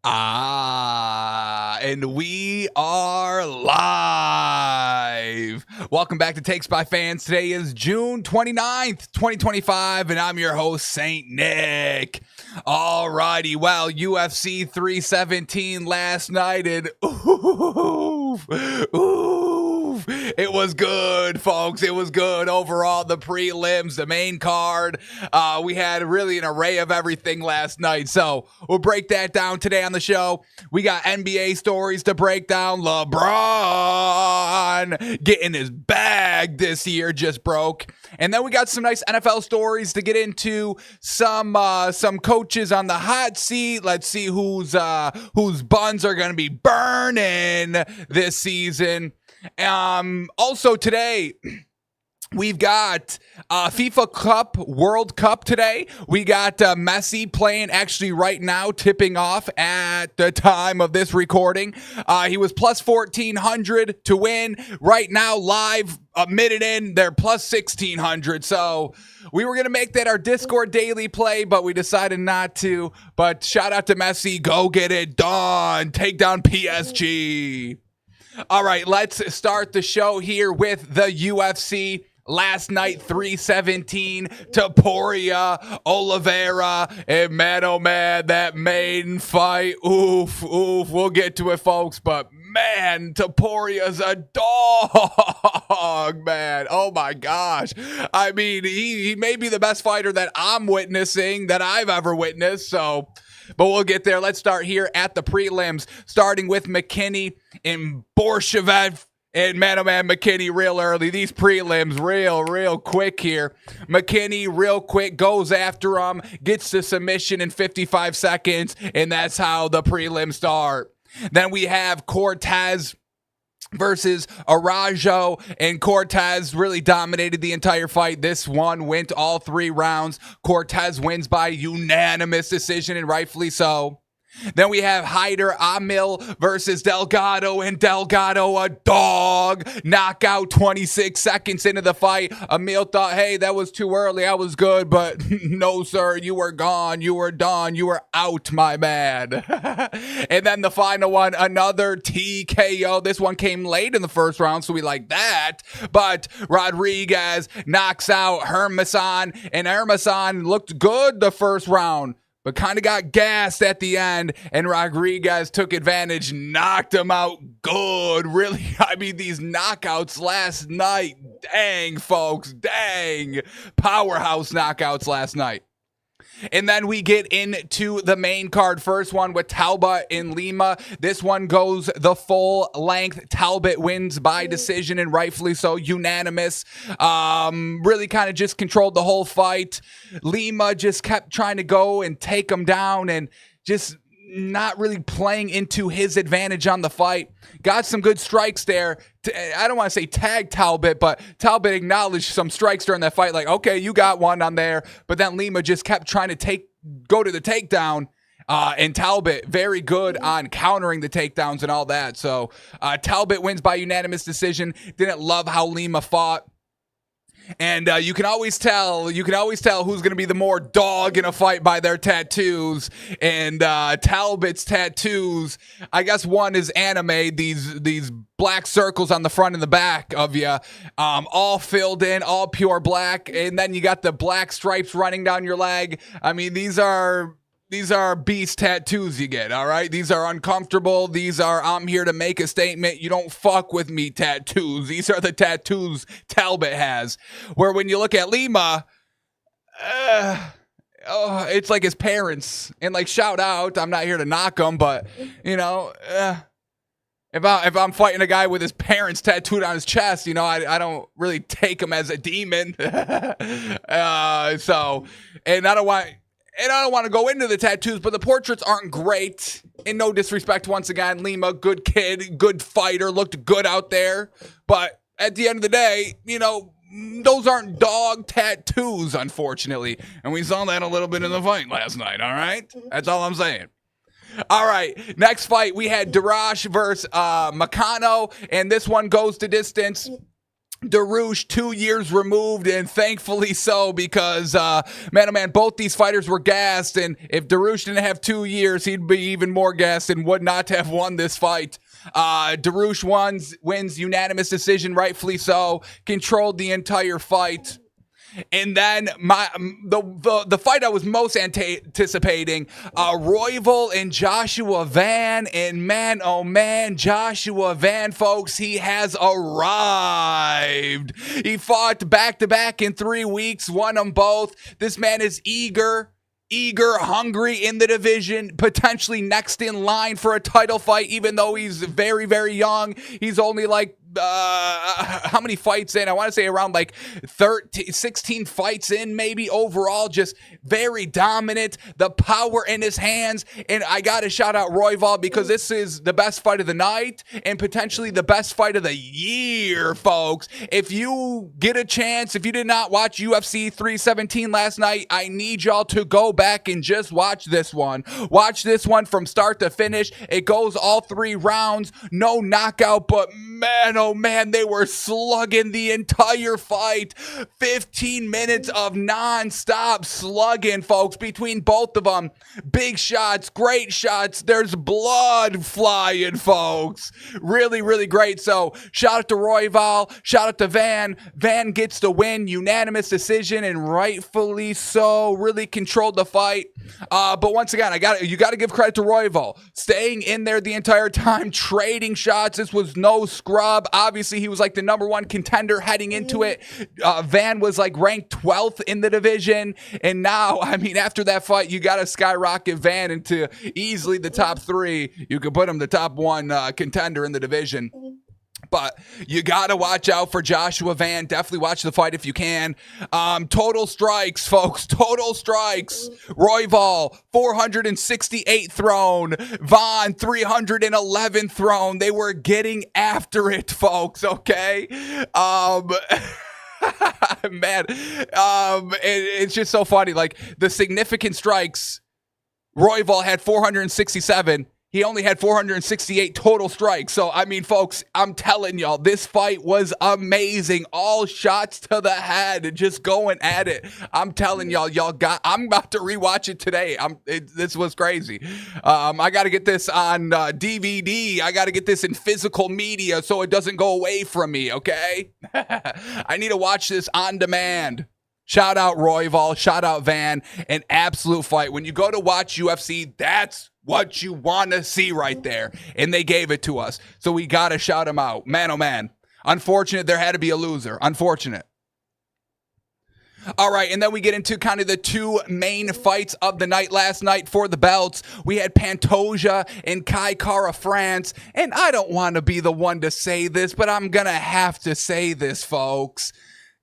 And we are live. Welcome back to Takes by Fans. Today is June 29th, 2025, and I'm your host, Saint Nick. Alrighty, well, UFC 317 last night, and it was good, folks. It was good overall. The prelims, the main card. We had really an array of everything last night, so we'll break that down today on the show. We got NBA stories to break down. LeBron getting his bag this year, just broke. And then we got some nice NFL stories to get into. Some coaches on the hot seat. Let's see whose buns are going to be burning this season. Also today, we've got FIFA Cup, World Cup today. We got Messi playing actually right now, tipping off at the time of this recording. He was plus 1,400 to win. Right now, live, a minute in, they're plus 1,600. So we were going to make that our Discord daily play, but we decided not to. But shout out to Messi. Go get it done. Take down PSG. All right, let's start the show here with the UFC. Last night, 317, Topuria, Oliveira, and man, oh man, that main fight, oof, we'll get to it, folks, but man, Topuria's a dog, man, oh my gosh. I mean, he may be the best fighter that I'm witnessing, that I've ever witnessed, so... But we'll get there. Let's start here at the prelims, starting with McKinney and Borshev. And man, oh man, McKinney real early. These prelims real quick here. McKinney real quick goes after him, gets the submission in 55 seconds, and that's how the prelims start. Then we have Cortez versus Araujo, and Cortez really dominated the entire fight. This one went all 3 rounds. Cortez wins by unanimous decision, and rightfully so. Then we have Hyder Amil versus Delgado, and Delgado, a dog, knockout 26 seconds into the fight. Amil thought, hey, that was too early. I was good, but no, sir, you were gone. You were done. You were out, my man. And then the final one, another TKO. This one came late in the first round, so we like that. But Rodriguez knocks out Hermason, and Hermason looked good the first round, but kind of got gassed at the end, and Rodriguez took advantage, knocked him out good. Really, I mean, these knockouts last night, dang, folks, dang. Powerhouse knockouts last night. And then we get into the main card. First one with Talbot and Lima. This one goes the full length. Talbot wins by decision, and rightfully so, unanimous. Really kind of just controlled the whole fight. Lima just kept trying to go and take him down and just not really playing into his advantage on the fight. Got some good strikes there. I don't want to say tag Talbot, but Talbot acknowledged some strikes during that fight. Like, okay, you got one on there. But then Lima just kept trying to go to the takedown. And Talbot, very good on countering the takedowns and all that. So Talbot wins by unanimous decision. Didn't love how Lima fought. And you can always tell who's going to be the more dog in a fight by their tattoos. And Talbot's tattoos, I guess one is anime, these black circles on the front and the back of you, all filled in, all pure black. And then you got the black stripes running down your leg. I mean, these are beast tattoos you get, all right? These are uncomfortable. These are, I'm here to make a statement. You don't fuck with me tattoos. These are the tattoos Talbot has. Where when you look at Lima, it's like his parents. And like, shout out, I'm not here to knock him, but, you know, if I'm fighting a guy with his parents tattooed on his chest, you know, I don't really take him as a demon. And I don't want to go into the tattoos, but the portraits aren't great. And no disrespect, once again, Lima, good kid, good fighter, looked good out there. But at the end of the day, you know, those aren't dog tattoos, unfortunately. And we saw that a little bit in the fight last night, all right? That's all I'm saying. All right, next fight, we had Darash versus Makano, and this one goes to distance. Dariush 2 years removed, and thankfully so, because man, oh man, both these fighters were gassed, and if Dariush didn't have 2 years, he'd be even more gassed and would not have won this fight. Dariush wins unanimous decision, rightfully so, controlled the entire fight. And then the fight I was most anticipating, Royval and Joshua Van. And man, oh man, Joshua Van, folks, he has arrived. He fought back-to-back in 3 weeks, won them both. This man is eager, hungry in the division, potentially next in line for a title fight, even though he's very, very young. He's only like how many fights in? I want to say around like 16 fights in, maybe overall. Just very dominant, the power in his hands. And I got to shout out Royval, because this is the best fight of the night and potentially the best fight of the year, folks. If you get a chance, if you did not watch UFC 317 last night, I need y'all to go back and just watch this one. Watch this one from start to finish. It goes all 3 rounds, no knockout, but man, oh man, they were slugging the entire fight. 15 minutes of non-stop slugging, folks, between both of them. Big shots, great shots. There's blood flying, folks. Really, really great. So shout out to Royval, shout out to Van. Van gets the win, unanimous decision, and rightfully so. Really controlled the fight. But once again, you got to give credit to Royval, staying in there the entire time, trading shots. This was no scrub. Obviously, he was like the #1 contender heading into it. Van was like ranked 12th in the division. And now, I mean, after that fight, you got to skyrocket Van into easily the top 3. You could put him the top 1 contender in the division. But you got to watch out for Joshua Van. Definitely watch the fight if you can. Total strikes, folks. Total strikes. Royval, 468 thrown. Van, 311 thrown. They were getting after it, folks, okay? Man, it's just so funny. Like, the significant strikes, Royval had 467. He only had 468 total strikes. So, I mean, folks, I'm telling y'all, this fight was amazing. All shots to the head and just going at it. I'm telling y'all, I'm about to rewatch it today. This was crazy. I got to get this on DVD. I got to get this in physical media so it doesn't go away from me, okay? I need to watch this on demand. Shout out Royval, shout out Van, an absolute fight. When you go to watch UFC, that's what you want to see right there. And they gave it to us. So we got to shout them out. Man, oh man. Unfortunate there had to be a loser. Unfortunate. All right, and then we get into kind of the 2 main fights of the night last night for the belts. We had Pantoja and Kai Kara France. And I don't want to be the one to say this, but I'm going to have to say this, folks.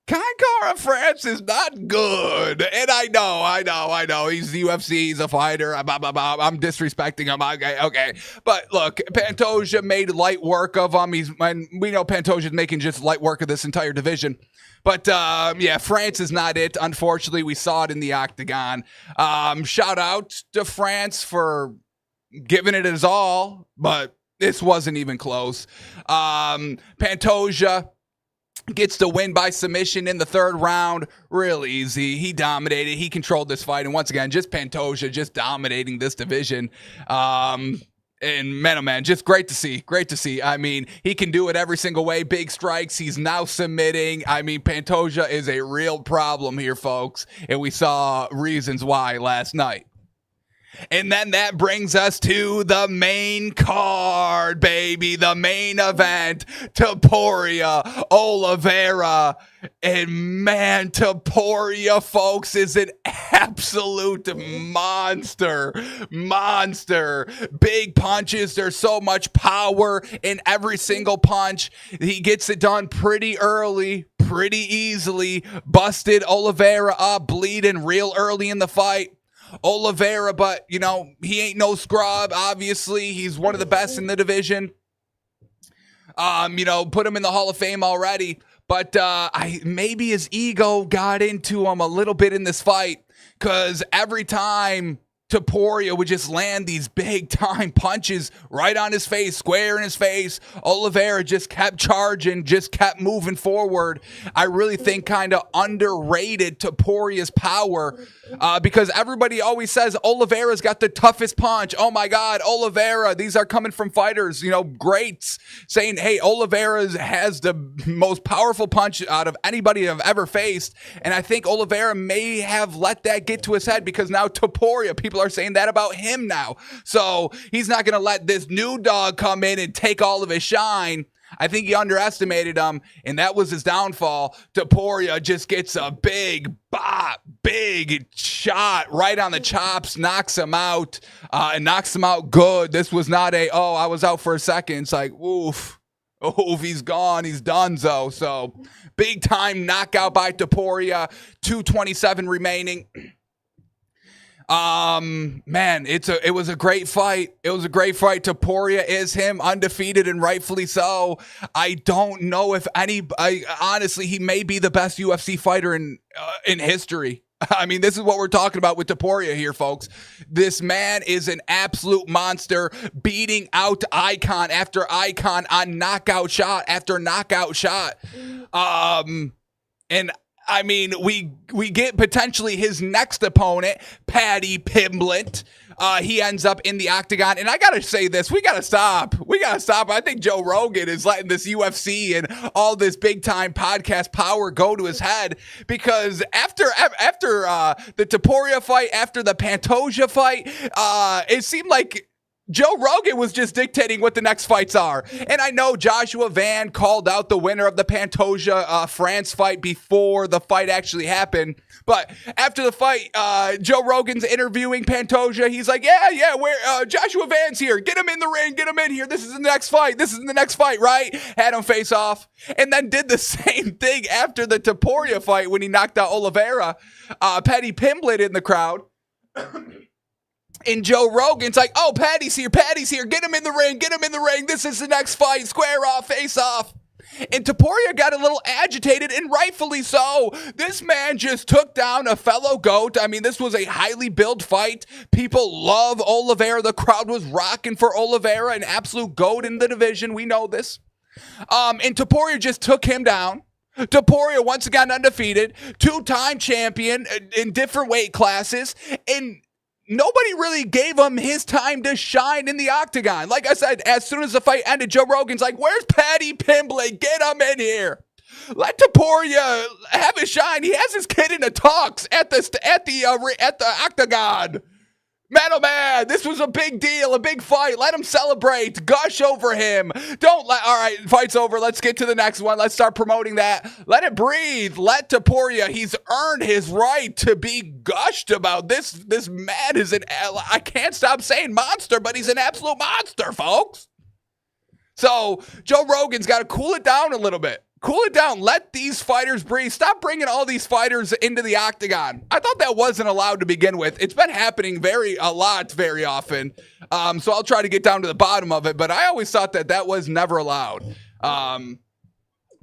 Kai Kara France is not good. And I know. He's the UFC. He's a fighter. I'm disrespecting him. Okay. But look, Pantoja made light work of him. We know Pantoja's making just light work of this entire division. But, yeah, France is not it. Unfortunately, we saw it in the octagon. Shout out to France for giving it his all, but this wasn't even close. Pantoja gets the win by submission in the 3rd round. Real easy. He dominated. He controlled this fight. And once again, just Pantoja just dominating this division. And man, oh man, just great to see. Great to see. I mean, he can do it every single way. Big strikes. He's now submitting. I mean, Pantoja is a real problem here, folks. And we saw reasons why last night. And then that brings us to the main card, baby. The main event. Topuria Oliveira. And man, Topuria, folks, is an absolute monster. Big punches. There's so much power in every single punch. He gets it done pretty early, pretty easily. Busted Oliveira up, bleeding real early in the fight. Oliveira, but, you know, he ain't no scrub, obviously. He's one of the best in the division. You know, put him in the Hall of Fame already. But maybe his ego got into him a little bit in this fight, because every time Topuria would just land these big-time punches right on his face, square in his face. Oliveira just kept charging, just kept moving forward. I really think kind of underrated Topuria's power because everybody always says Oliveira's got the toughest punch. Oh, my God, Oliveira. These are coming from fighters, greats, saying, hey, Oliveira has the most powerful punch out of anybody I've ever faced. And I think Oliveira may have let that get to his head because now Topuria, people are saying that about him now. So he's not going to let this new dog come in and take all of his shine. I think he underestimated him, and that was his downfall. Topuria just gets a big shot right on the chops, knocks him out, and knocks him out good. This was not I was out for a second. It's like, oof, he's gone. He's donezo. So big time knockout by Topuria, 2:27 remaining. Man, it was a great fight. It was a great fight. Topuria is him, undefeated and rightfully so. I don't know if honestly, he may be the best UFC fighter in history. I mean, this is what we're talking about with Topuria here, folks. This man is an absolute monster, beating out icon after icon on knockout shot after knockout shot. And I mean, we get potentially his next opponent, Paddy Pimblett. He ends up in the octagon. And I got to say this. We got to stop. I think Joe Rogan is letting this UFC and all this big-time podcast power go to his head. Because after the Topuria fight, after the Pantoja fight, it seemed like Joe Rogan was just dictating what the next fights are. And I know Joshua Van called out the winner of the Pantoja France fight before the fight actually happened. But after the fight, Joe Rogan's interviewing Pantoja. He's like, yeah, Joshua Van's here. Get him in the ring. Get him in here. This is the next fight. Right? Had him face off. And then did the same thing after the Topuria fight when he knocked out Oliveira. Paddy Pimblett in the crowd. And Joe Rogan's like, oh, Paddy's here. Get him in the ring. This is the next fight. Square off, face off. And Topuria got a little agitated, and rightfully so. This man just took down a fellow GOAT. I mean, this was a highly built fight. People love Oliveira. The crowd was rocking for Oliveira, an absolute GOAT in the division. We know this. And Topuria just took him down. Topuria, once again undefeated, two-time champion in different weight classes, and nobody really gave him his time to shine in the octagon. Like I said, as soon as the fight ended, Joe Rogan's like, where's Paddy Pimblett? Get him in here. Let Topuria have his shine. He has his kid in the talks at the octagon. Man, oh man, this was a big deal, a big fight. Let him celebrate. Gush over him. All right, fight's over. Let's get to the next one. Let's start promoting that. Let it breathe. Let Topuria. He's earned his right to be gushed about. This man is I can't stop saying monster, but he's an absolute monster, folks. So Joe Rogan's got to cool it down a little bit. Cool it down. Let these fighters breathe. Stop bringing all these fighters into the octagon. I thought that wasn't allowed to begin with. It's been happening very often. So I'll try to get down to the bottom of it. But I always thought that was never allowed.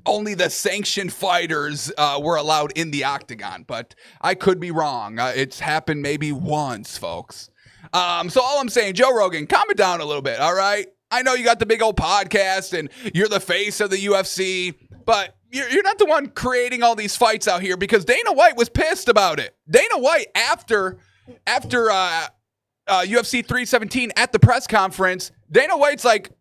Only the sanctioned fighters were allowed in the octagon. But I could be wrong. It's happened maybe once, folks. So all I'm saying, Joe Rogan, calm it down a little bit, all right? I know you got the big old podcast and you're the face of the UFC, but you're not the one creating all these fights out here because Dana White was pissed about it. Dana White, after UFC 317 at the press conference, Dana White's like,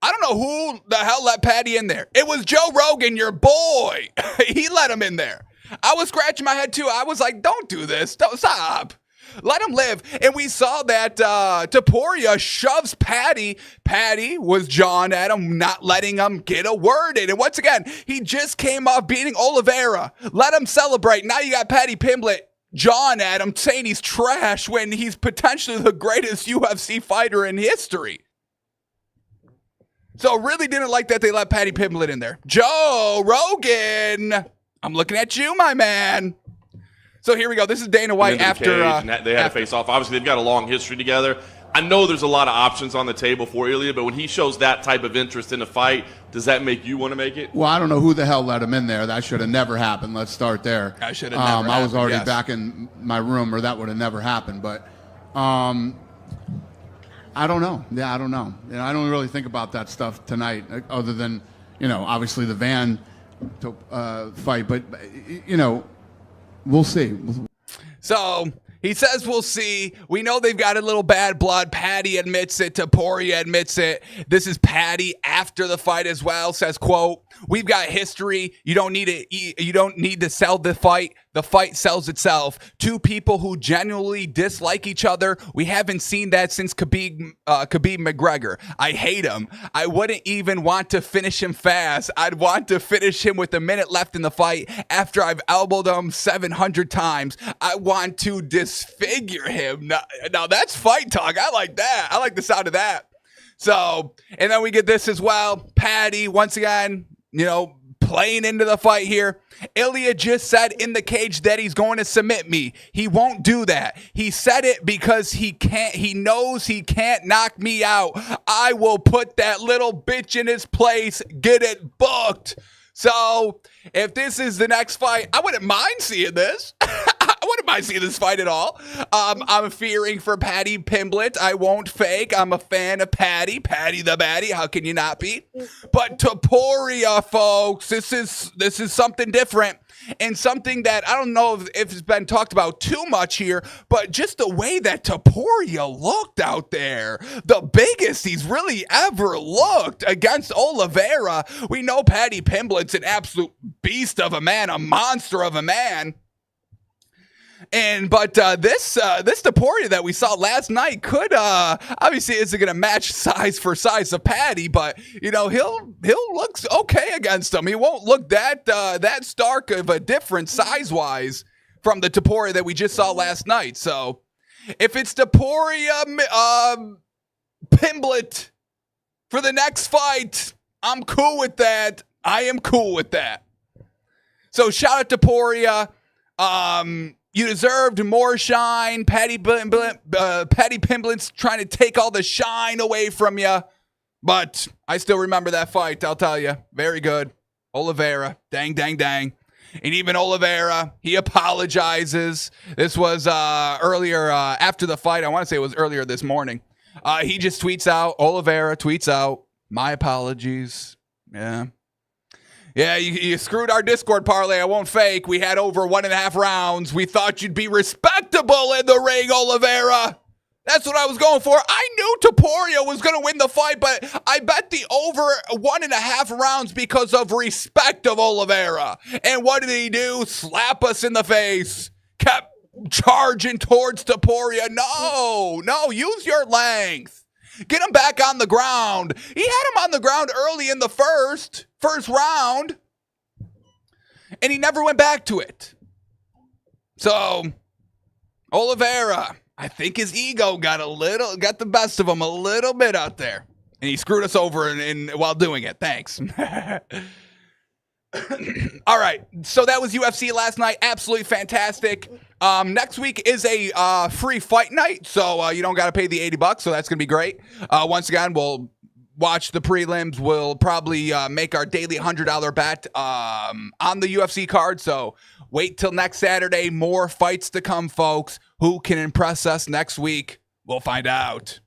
I don't know who the hell let Paddy in there. It was Joe Rogan, your boy. He let him in there. I was scratching my head too. I was like, don't do this. Don't stop. Let him live. And we saw that Topuria shoves Paddy. Paddy was jawing at him, not letting him get a word in. And once again, he just came off beating Oliveira. Let him celebrate. Now you got Paddy Pimblett jawing at him, saying he's trash when he's potentially the greatest UFC fighter in history. So really didn't like that they let Paddy Pimblett in there. Joe Rogan, I'm looking at you, my man. So here we go. This is Dana White after they had to face off. Obviously, they've got a long history together. I know there's a lot of options on the table for Ilya, but when he shows that type of interest in a fight, does that make you want to make it? Well, I don't know who the hell let him in there. That should have never happened. Let's start there. I should have never I was already yes. back in my room, or that would have never happened. But I don't know. Yeah, I don't know. I don't really think about that stuff tonight, other than, obviously the Van fight. But, we'll see. So he says we'll see. We know they've got a little bad blood. Patty admits it. Topuria admits it. This is Patty after the fight as well. Says, quote, "We've got history. You don't need to sell the fight. The fight sells itself. Two people who genuinely dislike each other. We haven't seen that since Khabib McGregor. I hate him. I wouldn't even want to finish him fast. I'd want to finish him with a minute left in the fight after I've elbowed him 700 times. I want to disfigure him." Now that's fight talk. I like that. I like the sound of that. So, and then we get this as well. Patty, once again, playing into the fight here. Ilya just said in the cage that he's going to submit me. He won't do that. He said it because he knows he can't knock me out. I will put that little bitch in his place. Get it booked. So if this is the next fight, I wouldn't mind seeing this. I wouldn't mind seeing this fight at all. I'm fearing for Patty Pimblett. I won't fake. I'm a fan of Patty the Batty. How can you not be? But Topuria, folks, this is something different, and something that I don't know if it's been talked about too much here, but just the way that Topuria looked out there, the biggest he's really ever looked against Oliveira. We know Patty Pimblett's an absolute beast of a man, a monster of a man. But this Topuria that we saw last night could obviously isn't going to match size for size of Patty, but he'll look okay against him. He won't look that stark of a difference size wise from the Topuria that we just saw last night. So if it's Topuria Pimblett for the next fight, I'm cool with that. I am cool with that. So shout out to Topuria. You deserved more shine. Patty Pimblett's trying to take all the shine away from you. But I still remember that fight, I'll tell you. Very good. Oliveira. Dang, dang, dang. And even Oliveira, he apologizes. This was earlier after the fight. I want to say it was earlier this morning. He just tweets out, Oliveira tweets out, "My apologies." Yeah, you screwed our Discord parlay. I won't fake. We had over 1.5 rounds. We thought you'd be respectable in the ring, Oliveira. That's what I was going for. I knew Topuria was going to win the fight, but I bet the over 1.5 rounds because of respect of Oliveira. And what did he do? Slap us in the face. Kept charging towards Topuria. No, use your length. Get him back on the ground. He had him on the ground early in the first round, and he never went back to it. So, Oliveira, I think his ego got the best of him a little bit out there, and he screwed us over while doing it. Thanks. All right, so that was UFC last night. Absolutely fantastic. Next week is a free fight night, so you don't got to pay the $80, so that's going to be great. Once again, we'll watch the prelims. We'll probably make our daily $100 bet on the UFC card, so wait till next Saturday. More fights to come, folks. Who can impress us next week? We'll find out.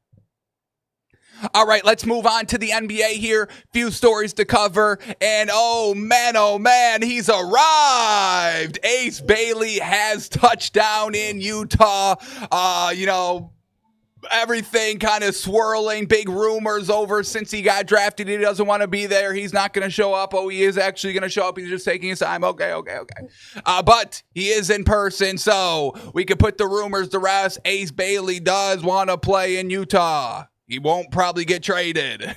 All right, let's move on to the NBA here. Few stories to cover. And oh man, he's arrived. Ace Bailey has touched down in Utah. Everything kind of swirling, big rumors over since he got drafted. He doesn't want to be there. He's not going to show up. Oh, he is actually going to show up. He's just taking his time. Okay. But he is in person, so we could put the rumors to rest. Ace Bailey does want to play in Utah. He won't probably get traded.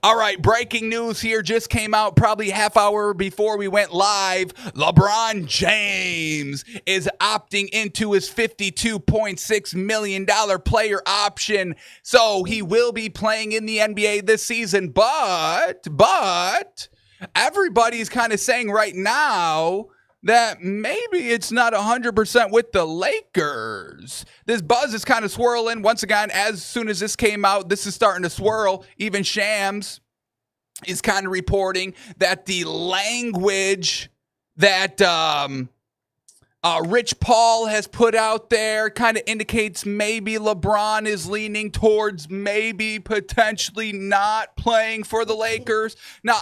All right, breaking news here just came out probably half hour before we went live. LeBron James is opting into his $52.6 million player option. So he will be playing in the NBA this season. But everybody's kind of saying right now that maybe it's not 100% with the Lakers. This buzz is kind of swirling. Once again, as soon as this came out, this is starting to swirl. Even Shams is kind of reporting that the language that Rich Paul has put out there, kind of indicates maybe LeBron is leaning towards maybe potentially not playing for the Lakers. Now,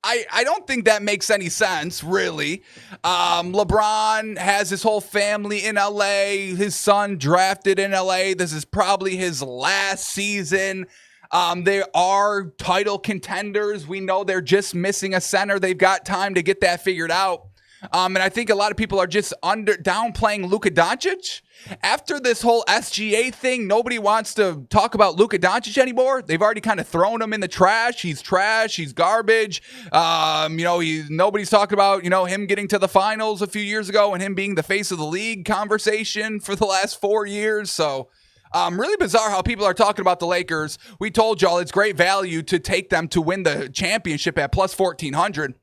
I don't think that makes any sense, really. LeBron has his whole family in LA. His son drafted in LA. This is probably his last season. They are title contenders. We know they're just missing a center. They've got time to get that figured out. And I think a lot of people are just downplaying Luka Doncic. After this whole SGA thing, nobody wants to talk about Luka Doncic anymore. They've already kind of thrown him in the trash. He's trash. He's garbage. Nobody's talking about, him getting to the finals a few years ago and him being the face of the league conversation for the last 4 years. So really bizarre how people are talking about the Lakers. We told y'all it's great value to take them to win the championship at plus 1,400.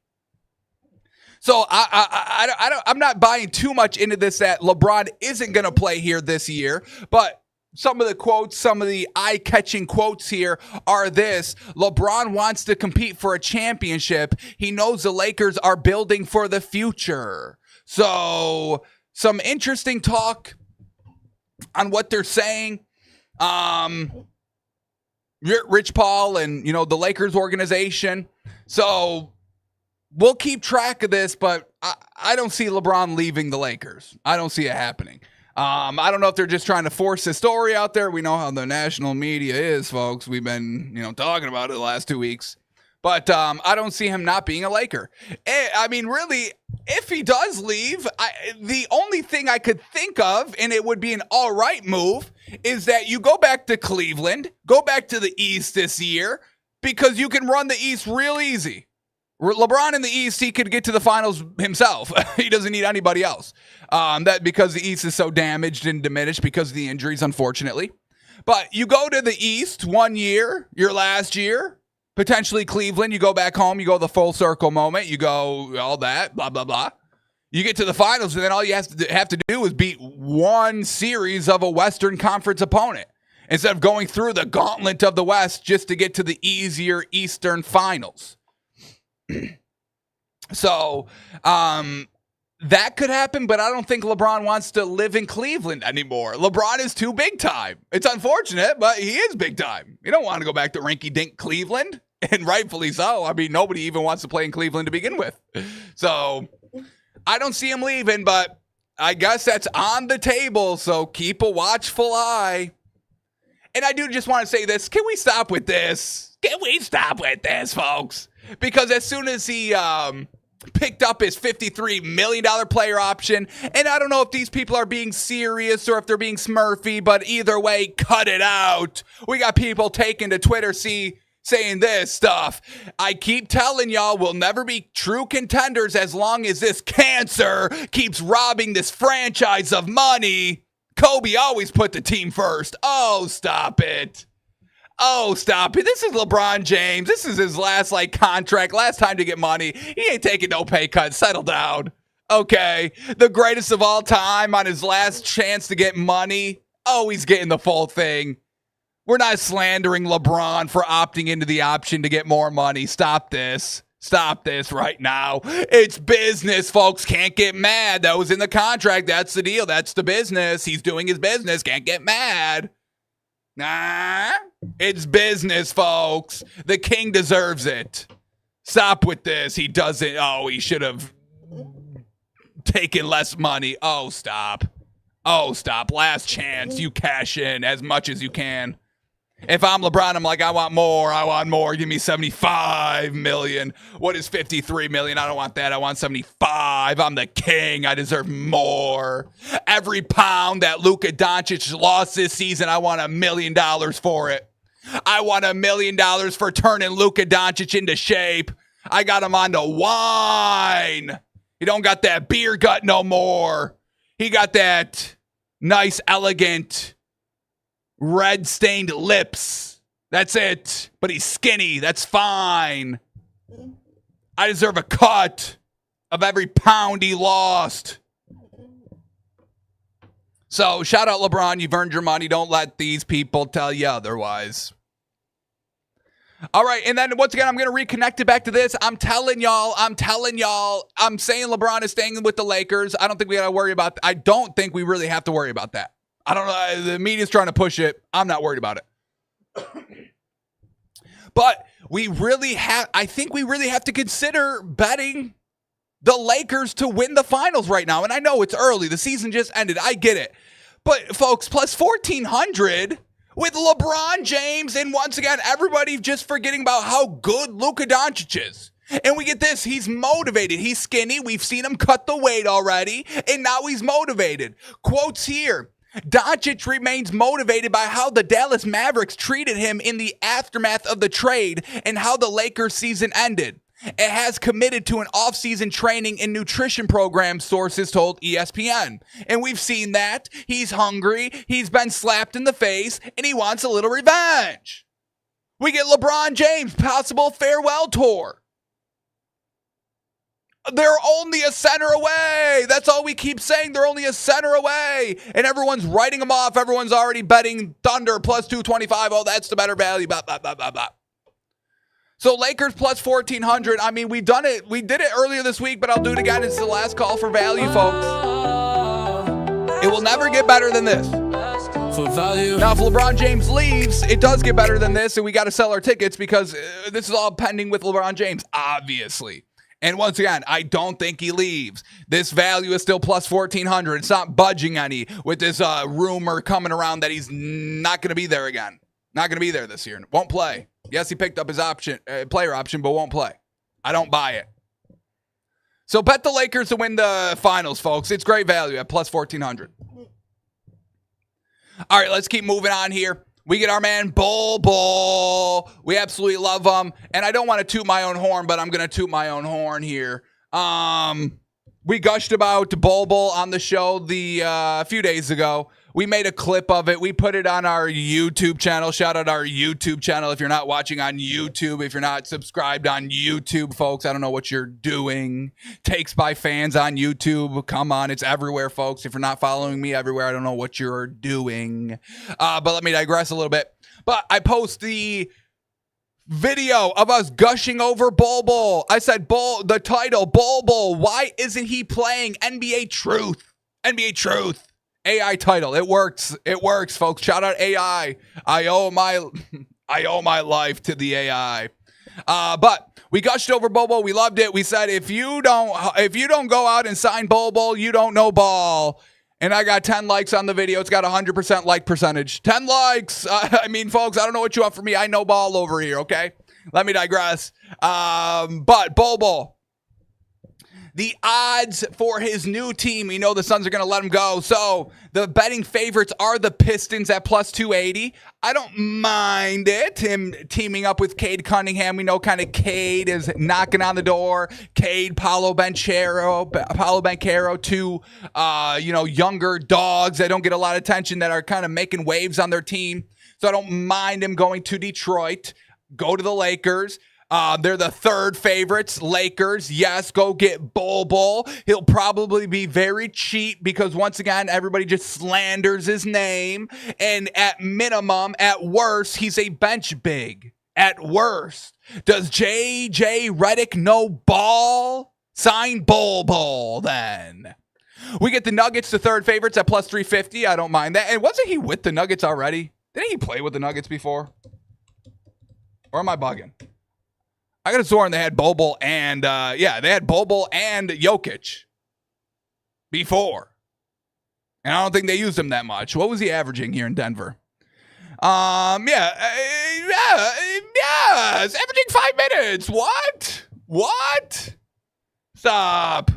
So I'm not buying too much into this that LeBron isn't going to play here this year. But some of the quotes, some of the eye-catching quotes here are this: LeBron wants to compete for a championship. He knows the Lakers are building for the future. So some interesting talk on what they're saying. Rich Paul and, the Lakers organization. So we'll keep track of this, but I don't see LeBron leaving the Lakers. I don't see it happening. I don't know if they're just trying to force his story out there. We know how the national media is, folks. We've been, talking about it the last 2 weeks. But I don't see him not being a Laker. I mean, really, if he does leave, the only thing I could think of, and it would be an all right move, is that you go back to Cleveland, go back to the East this year, because you can run the East real easy. LeBron in the East, he could get to the finals himself. He doesn't need anybody else. That because the East is so damaged and diminished because of the injuries, unfortunately. But you go to the East 1 year, your last year, potentially Cleveland, you go back home, you go the full circle moment, you go all that, blah, blah, blah. You get to the finals, and then all you have to do is beat one series of a Western Conference opponent instead of going through the gauntlet of the West just to get to the easier Eastern finals. So, that could happen, but I don't think LeBron wants to live in Cleveland anymore. LeBron is too big time. It's unfortunate, but he is big time. You don't want to go back to rinky-dink Cleveland, and rightfully so. I mean, nobody even wants to play in Cleveland to begin with. So, I don't see him leaving, but I guess that's on the table, so keep a watchful eye. And I do just want to say this. Can we stop with this? Can we stop with this, folks? Because as soon as he picked up his $53 million player option, and I don't know if these people are being serious or if they're being smurfy, but either way, cut it out. We got people taking to Twitter saying this stuff. I keep telling y'all we'll never be true contenders as long as this cancer keeps robbing this franchise of money. Kobe always put the team first. Oh, stop it. Oh, stop it. This is LeBron James. This is his last, contract, last time to get money. He ain't taking no pay cut. Settle down. Okay. The greatest of all time on his last chance to get money. Oh, he's getting the full thing. We're not slandering LeBron for opting into the option to get more money. Stop this. Stop this right now. It's business, folks. Can't get mad. That was in the contract. That's the deal. That's the business. He's doing his business. Can't get mad. Nah, it's business, folks. The king deserves it. Stop with this. He doesn't. Oh, he should have taken less money. Oh, stop. Oh, stop. Last chance. You cash in as much as you can. If I'm LeBron, I'm like, I want more. I want more. Give me $75 million. What is $53 million? I don't want that. I want 75. I'm the king. I deserve more. Every pound that Luka Doncic lost this season, I want $1 million for it. I want $1 million for turning Luka Doncic into shape. I got him on the wine. He don't got that beer gut no more. He got that nice, elegant, red-stained lips. That's it. But he's skinny. That's fine. I deserve a cut of every pound he lost. So, shout out LeBron. You've earned your money. Don't let these people tell you otherwise. All right, and then once again, I'm going to reconnect it back to this. I'm telling y'all, I'm saying LeBron is staying with the Lakers. I don't think we got to worry about I don't think we really have to worry about that. I don't know. The media's trying to push it. I'm not worried about it. But I think we really have to consider betting the Lakers to win the finals right now. And I know it's early. The season just ended. I get it. But folks, plus 1,400 with LeBron James, and once again, everybody just forgetting about how good Luka Doncic is. And we get this, he's motivated. He's skinny. We've seen him cut the weight already, and now he's motivated. Quotes here, Doncic remains motivated by how the Dallas Mavericks treated him in the aftermath of the trade and how the Lakers season ended. It has committed to an off-season training and nutrition program, sources told ESPN. And we've seen that. He's hungry, he's been slapped in the face, and he wants a little revenge. We get LeBron James, possible farewell tour. They're only a center away. That's all we keep saying. They're only a center away. And everyone's writing them off. Everyone's already betting Thunder plus 225. Oh, that's the better value. Blah, blah, blah, blah, blah. So Lakers plus 1,400. I mean, we've done it. We did it earlier this week, but I'll do it again. It's the last call for value, folks. It will never get better than this. For value. Now, if LeBron James leaves, it does get better than this, and we got to sell our tickets because this is all pending with LeBron James, obviously. And once again, I don't think he leaves. This value is still plus 1,400. It's not budging any with this rumor coming around that he's not going to be there again. Not going to be there this year. Won't play. Yes, he picked up his player option, but won't play. I don't buy it. So bet the Lakers to win the finals, folks. It's great value at plus 1,400. All right, let's keep moving on here. We get our man Bol. We absolutely love him. And I don't want to toot my own horn, but I'm going to toot my own horn here. We gushed about Bol on the show a few days ago. We made a clip of it. We put it on our YouTube channel. Shout out our YouTube channel. If you're not watching on YouTube, if you're not subscribed on YouTube, folks, I don't know what you're doing. Takes by Fans on YouTube. Come on, it's everywhere, folks. If you're not following me everywhere, I don't know what you're doing. But let me digress a little bit. But I post the video of us gushing over Bol. I said, the title, Bol. Why isn't he playing NBA Truth? NBA Truth. AI title. It works. It works, folks. Shout out AI. I owe my life to the AI. But we gushed over Bol. We loved it. We said if you don't go out and sign Bol, you don't know ball. And I got 10 likes on the video. It's got 100% like percentage. 10 likes. I mean, folks, I don't know what you want from me. I know ball over here, okay? Let me digress. But Bol. The odds for his new team, we know the Suns are going to let him go. So the betting favorites are the Pistons at plus 280. I don't mind it. Him teaming up with Cade Cunningham. We know kind of Cade is knocking on the door. Cade, Paolo Banchero, two, younger dogs that don't get a lot of attention that are kind of making waves on their team. So I don't mind him going to Detroit. Go to the Lakers. They're the third favorites. Lakers, yes, go get Bol. He'll probably be very cheap because, once again, everybody just slanders his name. And at minimum, at worst, he's a bench big. At worst. Does J.J. Redick know ball? Sign Bol then. We get the Nuggets, the third favorites, at plus 350. I don't mind that. And wasn't he with the Nuggets already? Didn't he play with the Nuggets before? Or am I bugging? I got to swear they had Bol and they had Bol and Jokic before. And I don't think they used him that much. What was he averaging here in Denver? It's averaging 5 minutes. What? Stop.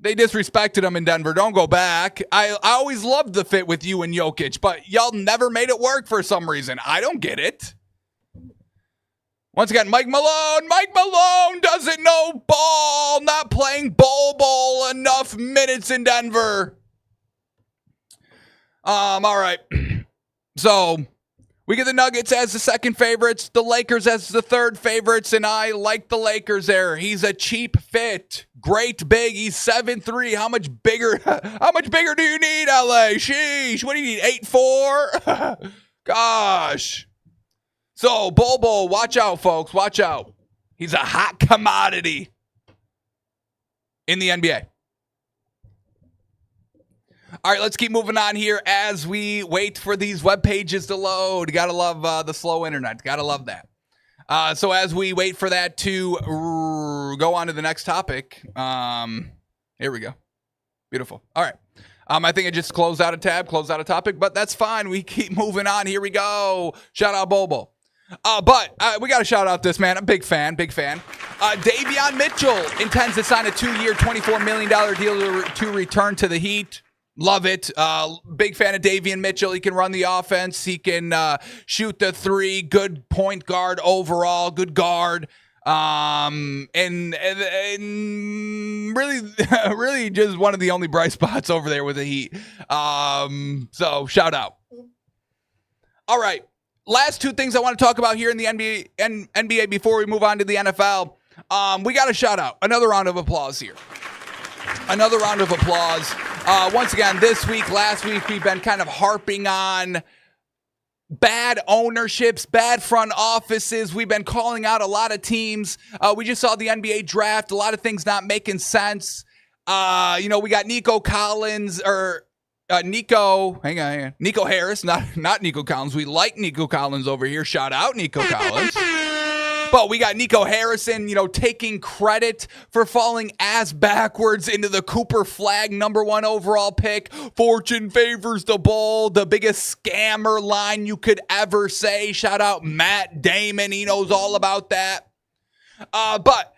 They disrespected him in Denver. Don't go back. I always loved the fit with you and Jokic, but y'all never made it work for some reason. I don't get it. Once again, Mike Malone doesn't know ball, not playing Bol enough minutes in Denver. All right. So we get the Nuggets as the second favorites, the Lakers as the third favorites, and I like the Lakers there. He's a cheap fit. Great big. He's 7'3". How much bigger do you need, LA? Sheesh. What do you need? 8'4"? Gosh. So, Bobo, watch out, folks. Watch out. He's a hot commodity in the NBA. All right, let's keep moving on here as we wait for these web pages to load. Gotta love the slow internet. Gotta love that. So as we wait for that to go on to the next topic, here we go. Beautiful. All right. I think I just closed out a tab, closed out a topic, but that's fine. We keep moving on. Here we go. Shout out Bobo. But we got to shout out this man. I'm a big fan. Davion Mitchell intends to sign a 2-year, $24 million deal to return to the Heat. Love it. Big fan of Davion Mitchell. He can run the offense. He can shoot the three. Good point guard overall. Good guard. And really, really just one of the only bright spots over there with the Heat. So shout out. All right. Last two things I want to talk about here in the NBA before we move on to the NFL. We got a shout out. Another round of applause here. Another round of applause. Once again, this week, last week, we've been kind of harping on bad ownerships, bad front offices. We've been calling out a lot of teams. We just saw the NBA draft. A lot of things not making sense. We got Nico Collins or Nico Harris, not Nico Collins. We like Nico Collins over here. Shout out Nico Collins. But we got Nico Harrison, taking credit for falling ass backwards into the Cooper Flag #1 overall pick. Fortune favors the bold, the biggest scammer line you could ever say. Shout out Matt Damon. He knows all about that. But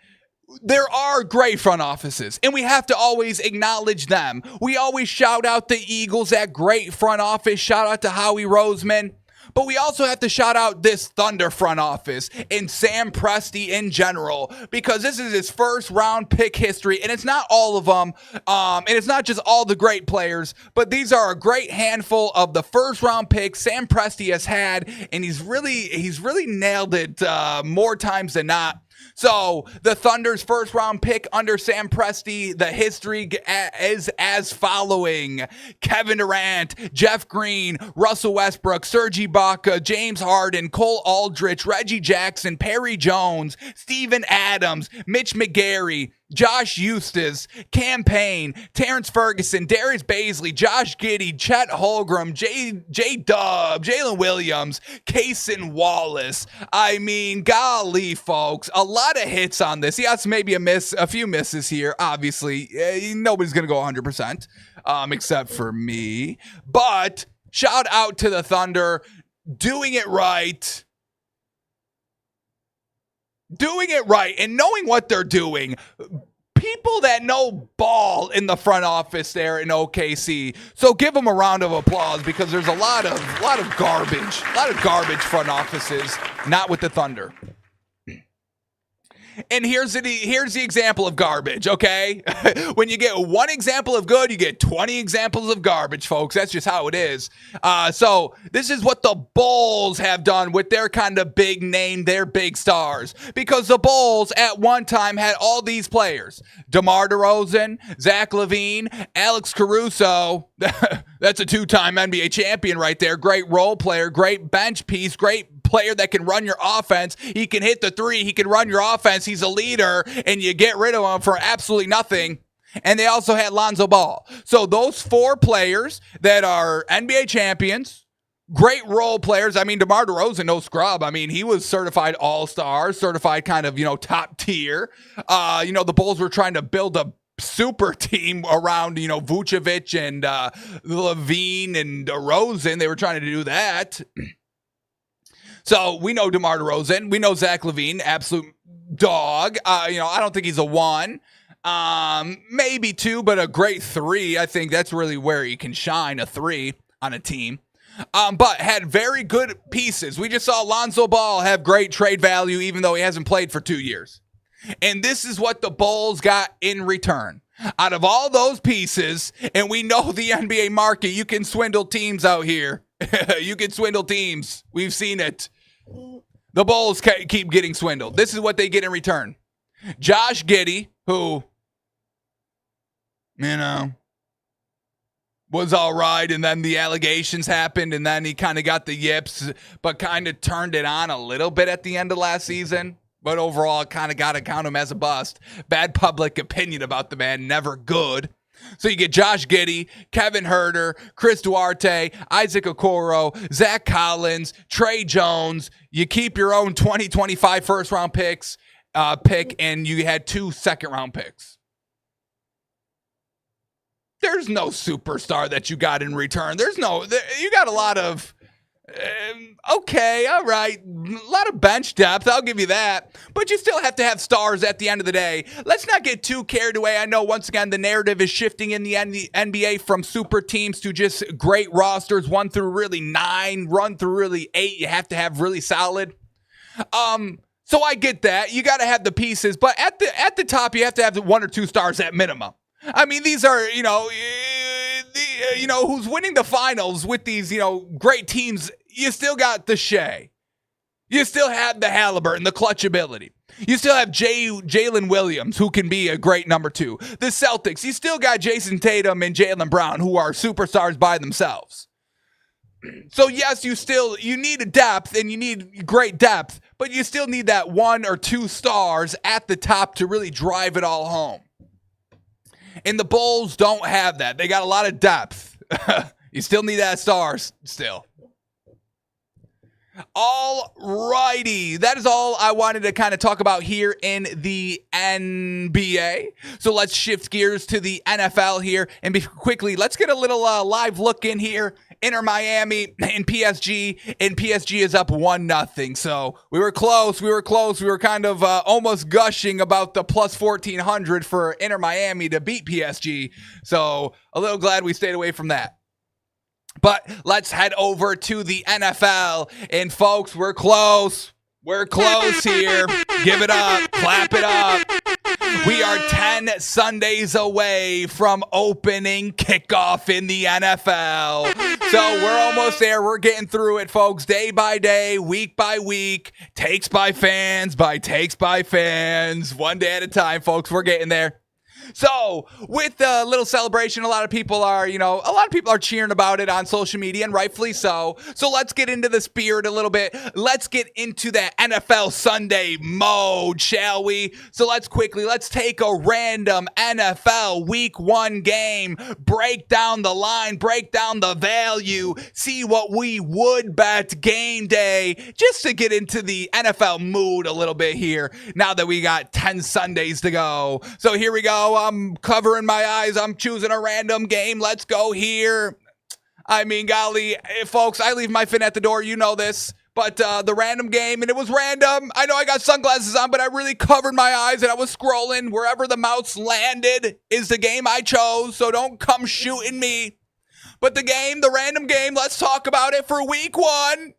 there are great front offices, and we have to always acknowledge them. We always shout out the Eagles, that great front office. Shout out to Howie Roseman. But we also have to shout out this Thunder front office and Sam Presti in general, because this is his first round pick history, and it's not all of them, and it's not just all the great players, but these are a great handful of the first round picks Sam Presti has had, and he's really nailed it more times than not. So the Thunder's first round pick under Sam Presti, the history is as following: Kevin Durant, Jeff Green, Russell Westbrook, Serge Ibaka, James Harden, Cole Aldrich, Reggie Jackson, Perry Jones, Steven Adams, Mitch McGary, Josh Eustace, Cam Payne, Terrence Ferguson, Darius Baisley, Josh Giddey, Chet Holmgren, J-Dub, Jalen Williams, Cason Wallace. I mean, golly, folks, a lot of hits on this. Yes, maybe a few misses here. Obviously, nobody's going to go 100%, except for me. But shout out to the Thunder, doing it right. Doing it right and knowing what they're doing. People that know ball in the front office there in OKC. So give them a round of applause, because there's a lot of garbage front offices, not with the Thunder. And here's the example of garbage, okay? When you get one example of good, you get 20 examples of garbage, folks. That's just how it is. So this is what the Bulls have done with their kind of big name, their big stars. Because the Bulls at one time had all these players: DeMar DeRozan, Zach LaVine, Alex Caruso. That's a 2-time NBA champion right there. Great role player, great bench piece, great player that can run your offense. He can hit the three. He can run your offense. He's a leader, and you get rid of him for absolutely nothing. And they also had Lonzo Ball. So those 4 players that are NBA champions, great role players. I mean, DeMar DeRozan, no scrub. I mean, he was certified all-star, certified kind of, top tier. The Bulls were trying to build a super team around, Vucevic and LaVine and DeRozan. They were trying to do that. So we know DeMar DeRozan. We know Zach LaVine, absolute dog. I don't think he's a 1. Maybe 2, but a great 3. I think that's really where he can shine, a 3 on a team. But had very good pieces. We just saw Lonzo Ball have great trade value, even though he hasn't played for 2 years. And this is what the Bulls got in return. Out of all those pieces, and we know the NBA market, you can swindle teams out here. You can swindle teams. We've seen it. The Bulls keep getting swindled. This is what they get in return. Josh Giddey, who, was all right, and then the allegations happened, and then he kind of got the yips, but kind of turned it on a little bit at the end of last season. But overall, kind of got to count him as a bust. Bad public opinion about the man, never good. So you get Josh Giddey, Kevin Herter, Chris Duarte, Isaac Okoro, Zach Collins, Trey Jones. You keep your own 2025 first-round pick, and you had 2 second-round picks. There's no superstar that you got in return. You got a lot of, okay, all right, a lot of bench depth. I'll give you that. But you still have to have stars at the end of the day. Let's not get too carried away. I know, once again, the narrative is shifting in the NBA from super teams to just great rosters, 1 through really 9, run through really 8. You have to have really solid. So I get that. You got to have the pieces. But at the top, you have to have 1 or 2 stars at minimum. I mean, these are, who's winning the finals with these, great teams. You still got the Shea. You still have the Halliburton, the clutch ability. You still have Jalen Williams, who can be a great number 2. The Celtics, you still got Jason Tatum and Jaylen Brown, who are superstars by themselves. So yes, you need a depth, and you need great depth, but you still need that 1 or 2 stars at the top to really drive it all home. And the Bulls don't have that. They got a lot of depth. You still need that stars still. All righty. That is all I wanted to kind of talk about here in the NBA. So let's shift gears to the NFL here. And quickly, let's get a little live look in here. Inter Miami and PSG. And PSG is up 1-0. So we were close. We were kind of almost gushing about the plus 1,400 for Inter Miami to beat PSG. So a little glad we stayed away from that. But let's head over to the NFL. And folks, we're close. We're close here. Give it up. Clap it up. We are 10 Sundays away from opening kickoff in the NFL. So we're almost there. We're getting through it, folks. Day by day, week by week, takes by fans, one day at a time, folks. We're getting there. So, with a little celebration, a lot of people are cheering about it on social media, and rightfully so. So, let's get into the spirit a little bit. Let's get into that NFL Sunday mode, shall we? So, let's take a random NFL Week 1 game, break down the line, break down the value, see what we would bet game day, just to get into the NFL mood a little bit here, now that we got 10 Sundays to go. So, here we go. I'm covering my eyes. I'm choosing a random game. Let's go here. I mean, golly, folks, I leave my fin at the door. You know this. But the random game, and it was random. I know I got sunglasses on, but I really covered my eyes, and I was scrolling. Wherever the mouse landed is the game I chose, so don't come shooting me. But the random game, let's talk about it for Week 1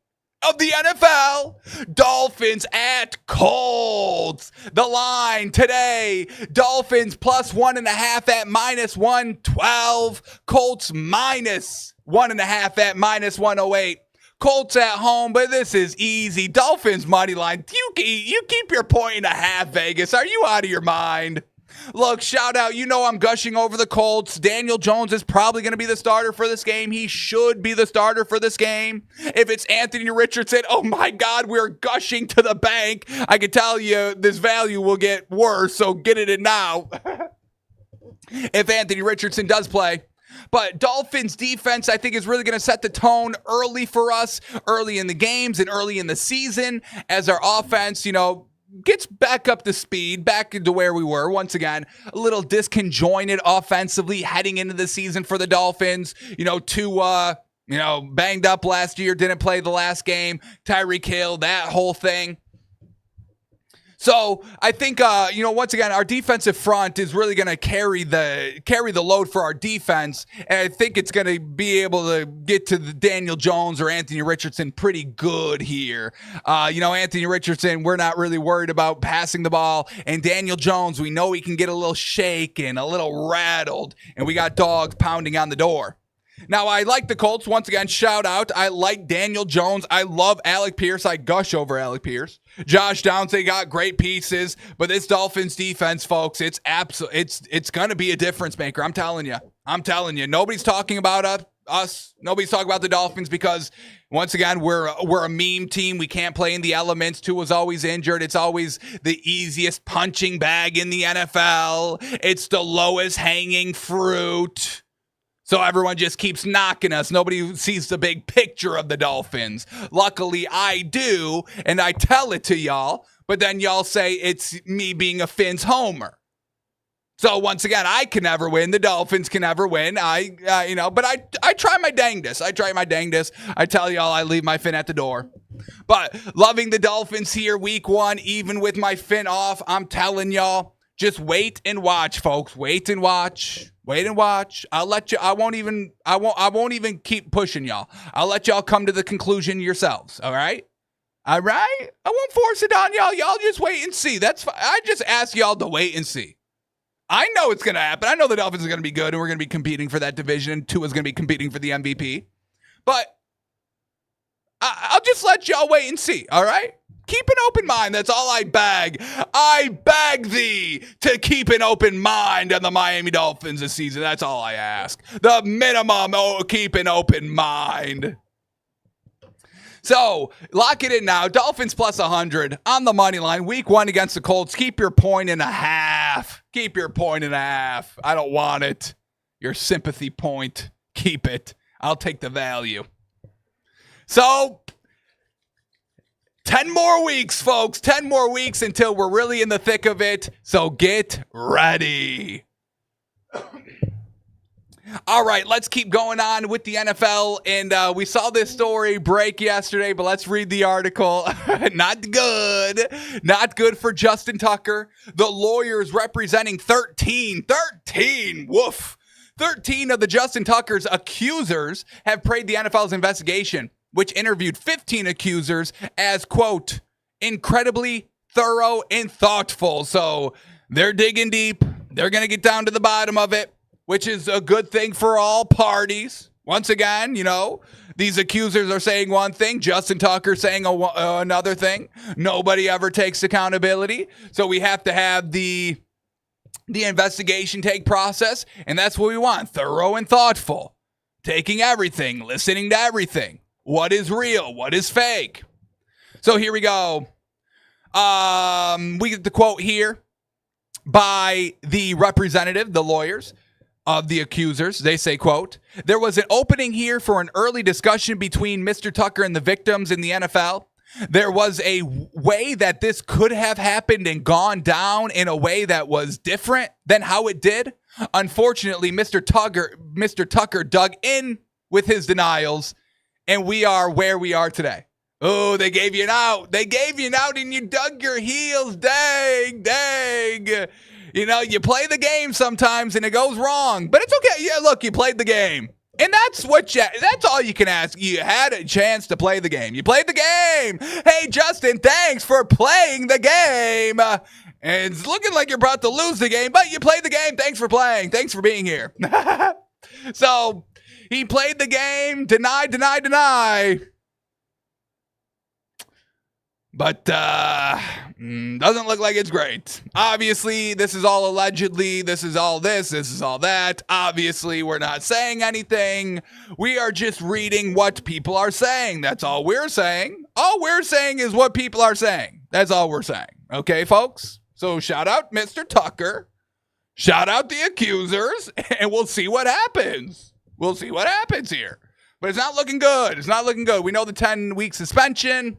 of the NFL. Dolphins at Colts. The line today, Dolphins plus 1.5 at minus 112. Colts minus 1.5 at minus 108. Colts at home, but this is easy. Dolphins money line. You keep your 1.5, Vegas. Are you out of your mind? Look, shout out, I'm gushing over the Colts. Daniel Jones is probably going to be the starter for this game. He should be the starter for this game. If it's Anthony Richardson, oh my God, we're gushing to the bank. I can tell you this value will get worse, so get it in now. If Anthony Richardson does play. But Dolphins defense, I think, is really going to set the tone early for us, early in the games and early in the season, as our offense, gets back up to speed, back into where we were. Once again, a little disconjointed offensively heading into the season for the Dolphins. Banged up last year, didn't play the last game. Tyreek Hill, that whole thing. So I think, once again, our defensive front is really going to carry the load for our defense. And I think it's going to be able to get to the Daniel Jones or Anthony Richardson pretty good here. Anthony Richardson, we're not really worried about passing the ball. And Daniel Jones, we know he can get a little shaken, a little rattled. And we got dogs pounding on the door. Now, I like the Colts. Once again, shout out. I like Daniel Jones. I love Alec Pierce. I gush over Alec Pierce. Josh Downs, they got great pieces. But this Dolphins defense, folks, it's going to be a difference maker. I'm telling you. I'm telling you, nobody's talking about us. Nobody's talking about the Dolphins because, once again, we're a meme team. We can't play in the elements. Tua's always injured. It's always the easiest punching bag in the NFL. It's the lowest hanging fruit. So everyone just keeps knocking us. Nobody sees the big picture of the Dolphins. Luckily, I do, and I tell it to y'all. But then y'all say it's me being a Fins homer. So once again, I can never win. The Dolphins can never win. But I try my dangdest. I tell y'all I leave my fin at the door. But loving the Dolphins here week 1, even with my fin off. I'm telling y'all, just wait and watch, folks. Wait and watch. I'll let you. I won't even keep pushing y'all. I'll let y'all come to the conclusion yourselves. All right. I won't force it on y'all. Y'all just wait and see. That's fine. I just ask y'all to wait and see. I know it's going to happen. I know the Dolphins are going to be good, and we're going to be competing for that division, and Tua's going to be competing for the MVP. But I'll just let y'all wait and see, all right? Keep an open mind. That's all I beg. I beg thee to keep an open mind on the Miami Dolphins this season. That's all I ask. The minimum, keep an open mind. So, lock it in now. Dolphins plus 100 on the money line. Week 1 against the Colts. Keep your point and a half. I don't want it. Your sympathy point. Keep it. I'll take the value. So, 10 more weeks, folks. 10 more weeks until we're really in the thick of it. So, get ready. All right, let's keep going on with the NFL. And we saw this story break yesterday, but let's read the article. Not good for Justin Tucker. The lawyers representing 13 of the Justin Tucker's accusers have praised the NFL's investigation, which interviewed 15 accusers as, quote, incredibly thorough and thoughtful. So they're digging deep. They're going to get down to the bottom of it, which is a good thing for all parties. Once again, these accusers are saying one thing, Justin Tucker saying another thing. Nobody ever takes accountability. So we have to have the investigation take process, and that's what we want, thorough and thoughtful. Taking everything, listening to everything. What is real? What is fake? So here we go. We get the quote here by the representative, the lawyers of the accusers. They say, quote, there was an opening here for an early discussion between Mr. Tucker and the victims in the NFL. There was a way that this could have happened and gone down in a way that was different than how it did. Unfortunately, Mr. Tucker dug in with his denials, and we are where we are today. Oh, they gave you an out. And you dug your heels. Dang. You play the game sometimes and it goes wrong, but it's okay. Yeah, look, you played the game. And that's all you can ask. You had a chance to play the game. You played the game. Hey, Justin, thanks for playing the game. And it's looking like you're about to lose the game, but you played the game. Thanks for playing. Thanks for being here. So he played the game. Deny. But doesn't look like it's great. Obviously, this is all allegedly. This is all this. This is all that. Obviously, we're not saying anything. We are just reading what people are saying. That's all we're saying. All we're saying is what people are saying. That's all we're saying. Okay, folks? So shout out Mr. Tucker. Shout out the accusers. And we'll see what happens. We'll see what happens here. But it's not looking good. We know the 10-week suspension.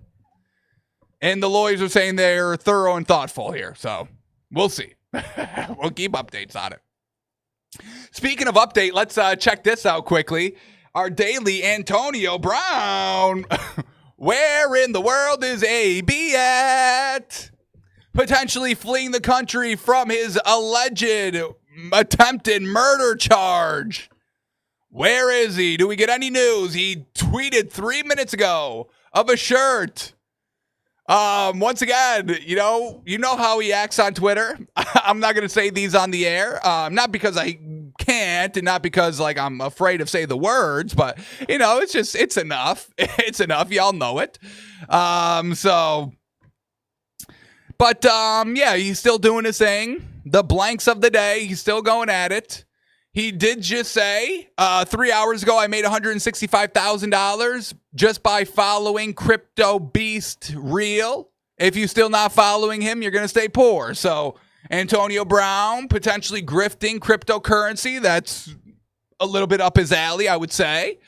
And the lawyers are saying they're thorough and thoughtful here. So we'll see. We'll keep updates on it. Speaking of update, let's check this out quickly. Our daily Antonio Brown. Where in the world is AB at? Potentially fleeing the country from his alleged attempted murder charge. Where is he? Do we get any news? He tweeted 3 minutes ago of a shirt. Once again, you know how he acts on Twitter. I'm not going to say these on the air. Not because I can't and not because I'm afraid of saying the words, but it's enough. It's enough. Y'all know it. Yeah, he's still doing his thing. The blanks of the day. He's still going at it. He did just say 3 hours ago I made $165,000 just by following Crypto Beast Real. If you're still not following him, you're going to stay poor. So Antonio Brown potentially grifting cryptocurrency. That's a little bit up his alley, I would say.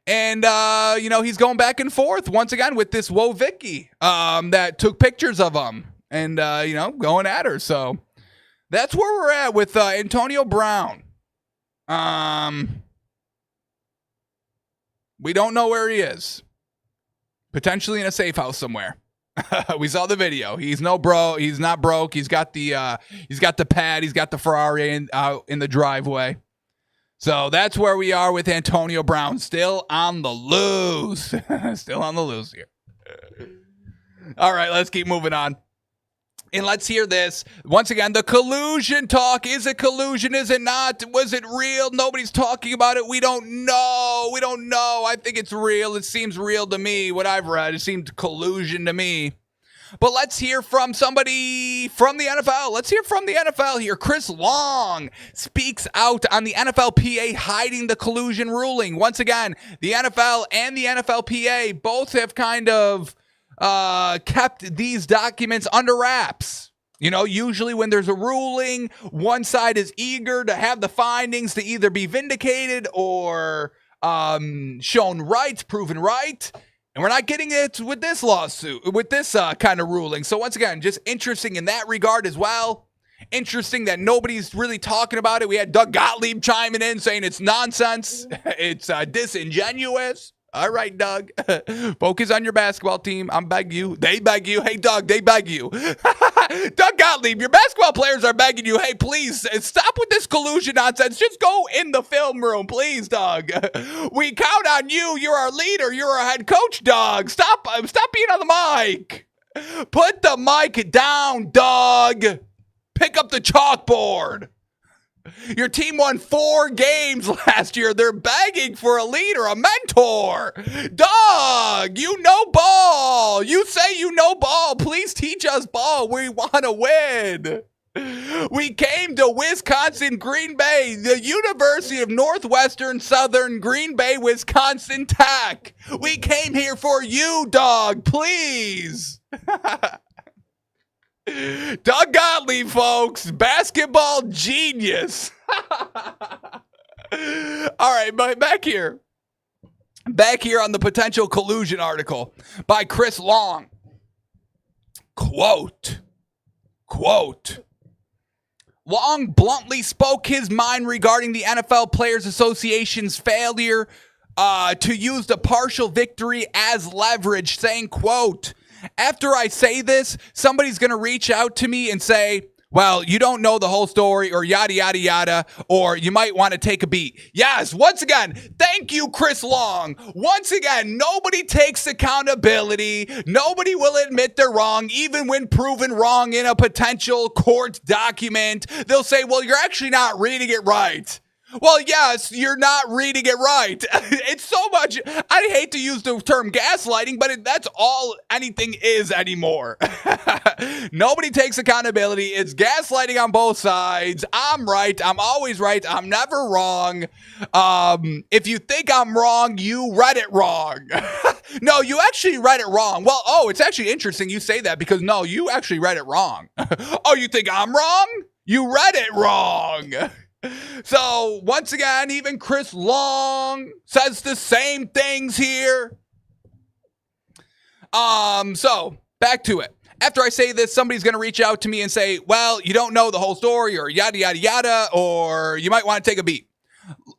He's going back and forth once again with this Woah Vicky that took pictures of him and, going at her. So that's where we're at with Antonio Brown. We don't know where he is. Potentially in a safe house somewhere. We saw the video. He's not broke. He's got the pad. He's got the Ferrari out in the driveway. So that's where we are with Antonio Brown. Still on the loose. Still on the loose here. All right, let's keep moving on. And let's hear this. Once again, the collusion talk. Is it collusion? Is it not? Was it real? Nobody's talking about it. We don't know. I think it's real. It seems real to me. What I've read, it seemed collusion to me. But let's hear from somebody from the NFL. Let's hear from the NFL here. Chris Long speaks out on the NFLPA hiding the collusion ruling. Once again, the NFL and the NFLPA both have kind of kept these documents under wraps. Usually when there's a ruling, one side is eager to have the findings to either be vindicated or shown right, proven right. And we're not getting it with this lawsuit, with this kind of ruling. So once again, just interesting in that regard as well. Interesting that nobody's really talking about it. We had Doug Gottlieb chiming in saying it's nonsense. It's disingenuous. All right, Doug. Focus on your basketball team. I'm begging you. They beg you. Hey, Doug, they beg you. Doug Gottlieb, your basketball players are begging you. Hey, please, stop with this collusion nonsense. Just go in the film room, please, Doug. We count on you. You're our leader. You're our head coach, Doug. Stop being on the mic. Put the mic down, Doug. Pick up the chalkboard. Your team won 4 games last year. They're begging for a leader, a mentor. Doug, you know ball. You say you know ball. Please teach us ball. We want to win. We came to Wisconsin, Green Bay, the University of Northwestern Southern Green Bay, Wisconsin Tech. We came here for you, Doug. Please. Doug Gottlieb, folks, basketball genius. All right, but back here on the potential collusion article by Chris Long. Quote, Long bluntly spoke his mind regarding the NFL Players Association's failure to use the partial victory as leverage, saying, quote, after I say this, somebody's going to reach out to me and say, well, you don't know the whole story or yada, yada, yada, or you might want to take a beat. Yes, once again, thank you, Chris Long. Once again, nobody takes accountability. Nobody will admit they're wrong, even when proven wrong in a potential court document. They'll say, well, you're actually not reading it right. Well, yes, you're not reading it right. It's so much. I hate to use the term gaslighting, but that's all anything is anymore. Nobody takes accountability. It's gaslighting on both sides. I'm right. I'm always right. I'm never wrong. If you think I'm wrong, you read it wrong. No, you actually read it wrong. Well, it's actually interesting you say that because no, you actually read it wrong. Oh, you think I'm wrong? You read it wrong. So, once again, even Chris Long says the same things here. So, back to it. After I say this, somebody's going to reach out to me and say, well, you don't know the whole story or yada, yada, yada, or you might want to take a beat.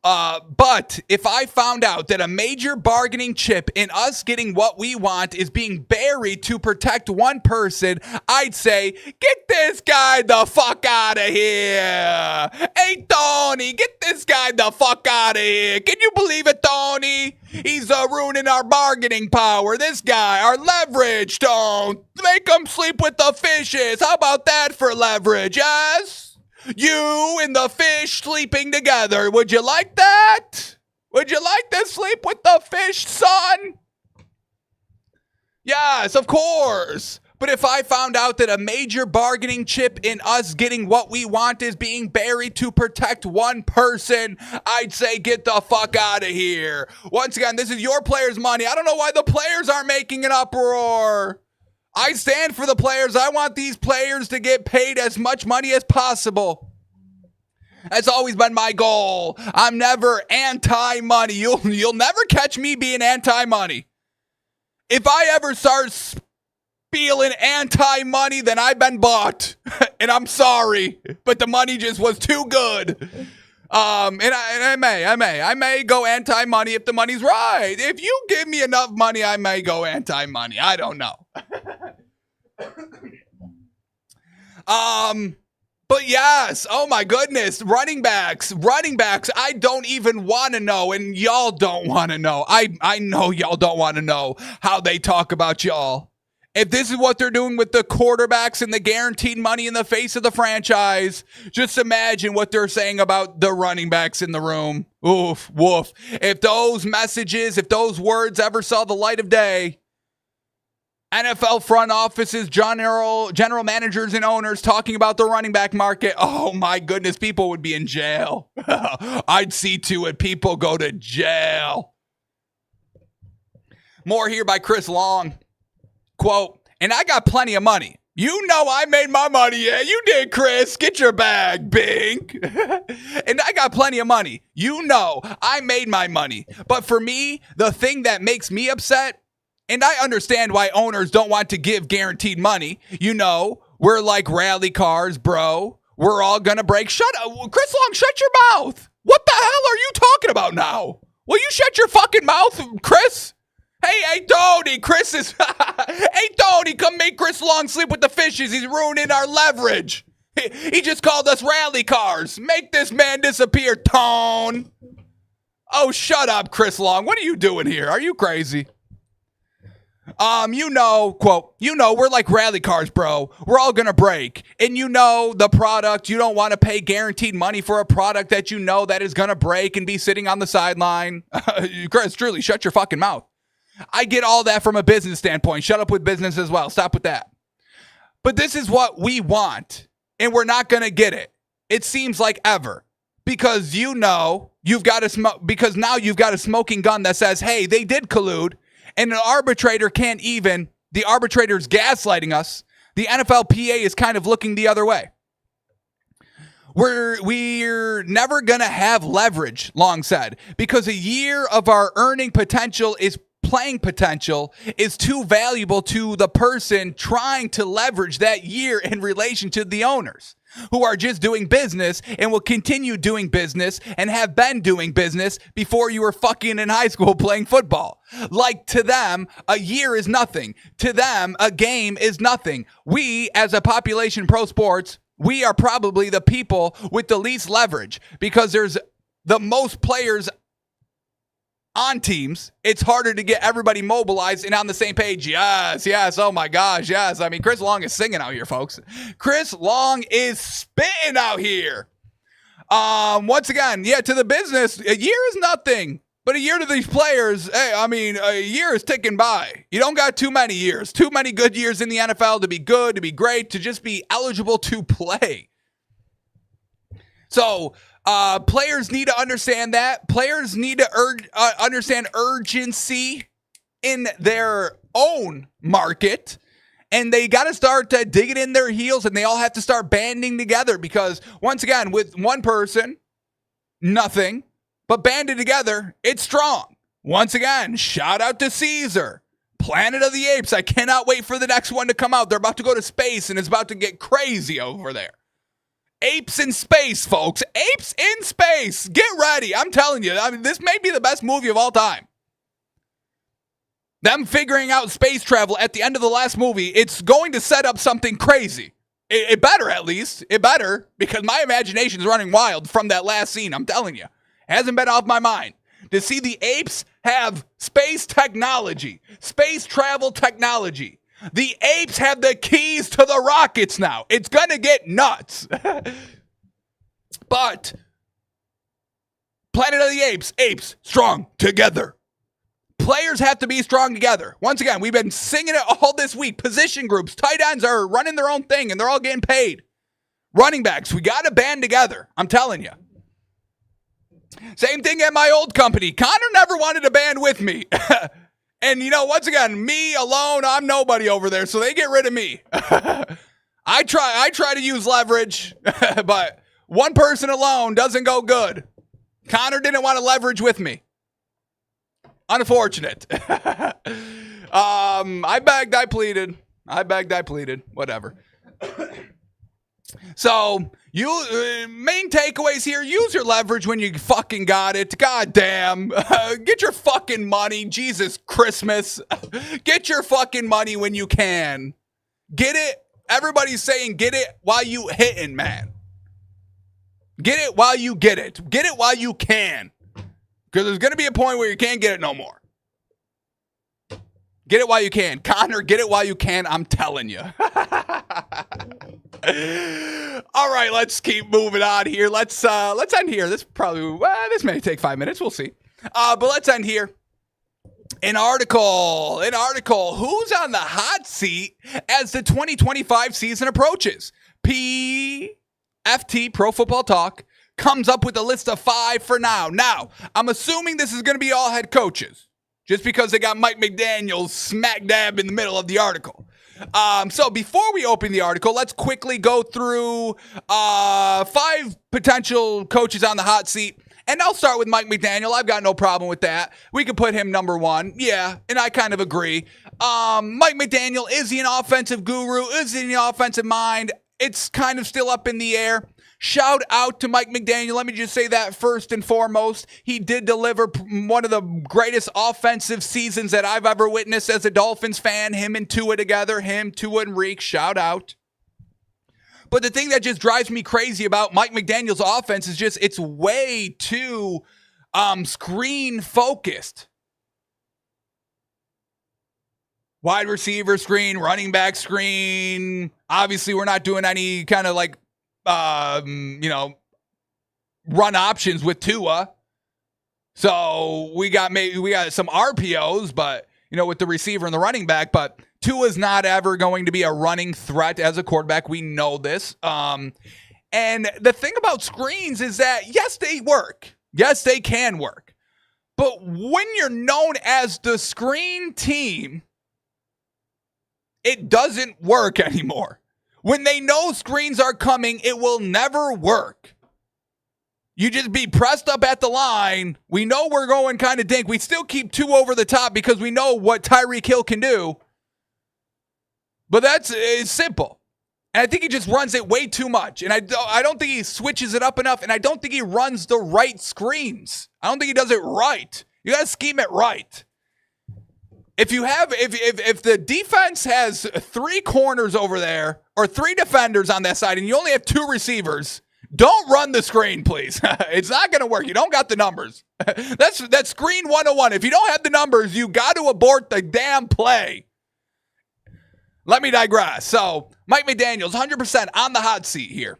But if I found out that a major bargaining chip in us getting what we want is being buried to protect one person, I'd say, get this guy the fuck out of here. Hey, Tony, get this guy the fuck out of here. Can you believe it, Tony? He's ruining our bargaining power. This guy, our leverage, don't make him sleep with the fishes. How about that for leverage, yes? You and the fish sleeping together. Would you like that? Would you like to sleep with the fish, son? Yes, of course. But if I found out that a major bargaining chip in us getting what we want is being buried to protect one person, I'd say get the fuck out of here. Once again, this is your players' money. I don't know why the players aren't making an uproar. I stand for the players. I want these players to get paid as much money as possible. That's always been my goal. I'm never anti-money. You'll never catch me being anti-money. If I ever start feeling anti-money, then I've been bought. And I'm sorry, but the money just was too good. And I may go anti-money if the money's right. If you give me enough money, I may go anti-money. I don't know. But yes, oh my goodness, running backs, I don't even want to know, and y'all don't want to know. I know y'all don't want to know how they talk about y'all. If this is what they're doing with the quarterbacks and the guaranteed money in the face of the franchise, just imagine what they're saying about the running backs in the room. Oof, woof. If those messages, if those words ever saw the light of day, NFL front offices, general managers, and owners talking about the running back market, oh my goodness, people would be in jail. I'd see to it people go to jail. More here by Chris Long. Quote, and I got plenty of money. You know I made my money. Yeah, you did, Chris. Get your bag, Bink. And I got plenty of money. You know I made my money. But for me, the thing that makes me upset, and I understand why owners don't want to give guaranteed money. You know, we're like rally cars, bro. We're all going to break. Shut up. Chris Long, shut your mouth. What the hell are you talking about now? Will you shut your fucking mouth, Chris? Hey, Tony, Chris is... Hey, Tony, come make Chris Long sleep with the fishes. He's ruining our leverage. He just called us rally cars. Make this man disappear, Tone. Oh, shut up, Chris Long. What are you doing here? Are you crazy? You know, quote, you know, we're like rally cars, bro. We're all going to break. And you know the product, you don't want to pay guaranteed money for a product that you know that is going to break and be sitting on the sideline. Chris, truly, shut your fucking mouth. I get all that from a business standpoint. Shut up with business as well. Stop with that. But this is what we want, and we're not going to get it. It seems like ever. Because you know, because now you've got a smoking gun that says, hey, they did collude. And an arbitrator can't even, the arbitrator's gaslighting us. The NFLPA is kind of looking the other way. We're never going to have leverage, Long said, because a year of our earning potential is playing potential is too valuable to the person trying to leverage that year in relation to the owners, who are just doing business and will continue doing business and have been doing business before you were fucking in high school playing football. Like, to them, a year is nothing. To them, a game is nothing. We, as a population pro sports, we are probably the people with the least leverage because there's the most players on teams. It's harder to get everybody mobilized and on the same page. Yes. Oh my gosh. Yes. I mean, Chris Long is singing out here, folks. Chris Long is spitting out here. Once again, yeah, to the business, a year is nothing, but a year to these players, hey, I mean, a year is ticking by. You don't got too many years, too many good years in the NFL to be good, to be great, to just be eligible to play. So, players need to understand that. Players need to understand urgency in their own market. And they got to start digging in their heels, and they all have to start banding together because, once again, with one person, nothing. But banded together, it's strong. Once again, shout out to Caesar. Planet of the Apes. I cannot wait for the next one to come out. They're about to go to space, and it's about to get crazy over there. Apes in space, folks. Apes in space. Get ready. I'm telling you. I mean, this may be the best movie of all time. Them figuring out space travel at the end of the last movie, it's going to set up something crazy. It better, at least. It better, because my imagination is running wild from that last scene. I'm telling you. Hasn't been off my mind. To see the apes have space technology, space travel technology. The apes have the keys to the rockets now. It's going to get nuts. But Planet of the Apes, apes strong together. Players have to be strong together. Once again, we've been singing it all this week. Position groups, tight ends are running their own thing, and they're all getting paid. Running backs, we got to band together. I'm telling you. Same thing at my old company. Connor never wanted to band with me. And, once again, me alone, I'm nobody over there, so they get rid of me. I try to use leverage, but one person alone doesn't go good. Connor didn't want to leverage with me. Unfortunate. I begged, I pleaded. Whatever. So, main takeaways here, use your leverage when you fucking got it. God damn. Get your fucking money. Jesus Christmas. Get your fucking money when you can. Get it. Everybody's saying get it while you hitting, man. Get it while you get it. Get it while you can. Because there's going to be a point where you can't get it no more. Get it while you can. Connor, get it while you can. I'm telling you. All right, let's keep moving on here. Let's end here. This may take 5 minutes. We'll see. But let's end here. An article. Who's on the hot seat as the 2025 season approaches? PFT, Pro Football Talk, comes up with a list of 5 for now. Now, I'm assuming this is going to be all head coaches, just because they got Mike McDaniel smack dab in the middle of the article. So before we open the article, let's quickly go through 5 potential coaches on the hot seat. And I'll start with Mike McDaniel. I've got no problem with that. We could put him number 1. Yeah, and I kind of agree. Mike McDaniel, is he an offensive guru? Is he an offensive mind? It's kind of still up in the air. Shout out to Mike McDaniel. Let me just say that first and foremost. He did deliver one of the greatest offensive seasons that I've ever witnessed as a Dolphins fan. Him and Tua together. Tua and Reek. Shout out. But the thing that just drives me crazy about Mike McDaniel's offense is just it's way too screen focused. Wide receiver screen, running back screen. Obviously, we're not doing any kind of like run options with Tua. So we got some RPOs, but with the receiver and the running back, but Tua's not ever going to be a running threat as a quarterback. We know this. And the thing about screens is that yes, they work. Yes, they can work. But when you're known as the screen team, it doesn't work anymore. When they know screens are coming, it will never work. You just be pressed up at the line. We know we're going kind of dink. We still keep 2 over the top because we know what Tyreek Hill can do. But it's simple. And I think he just runs it way too much. And I don't think he switches it up enough. And I don't think he runs the right screens. I don't think he does it right. You got to scheme it right. If the defense has 3 corners over there or 3 defenders on that side and you only have 2 receivers, don't run the screen, please. It's not going to work. You don't got the numbers. That's screen 101. If you don't have the numbers, you got to abort the damn play. Let me digress. So, Mike McDaniel's 100% on the hot seat here.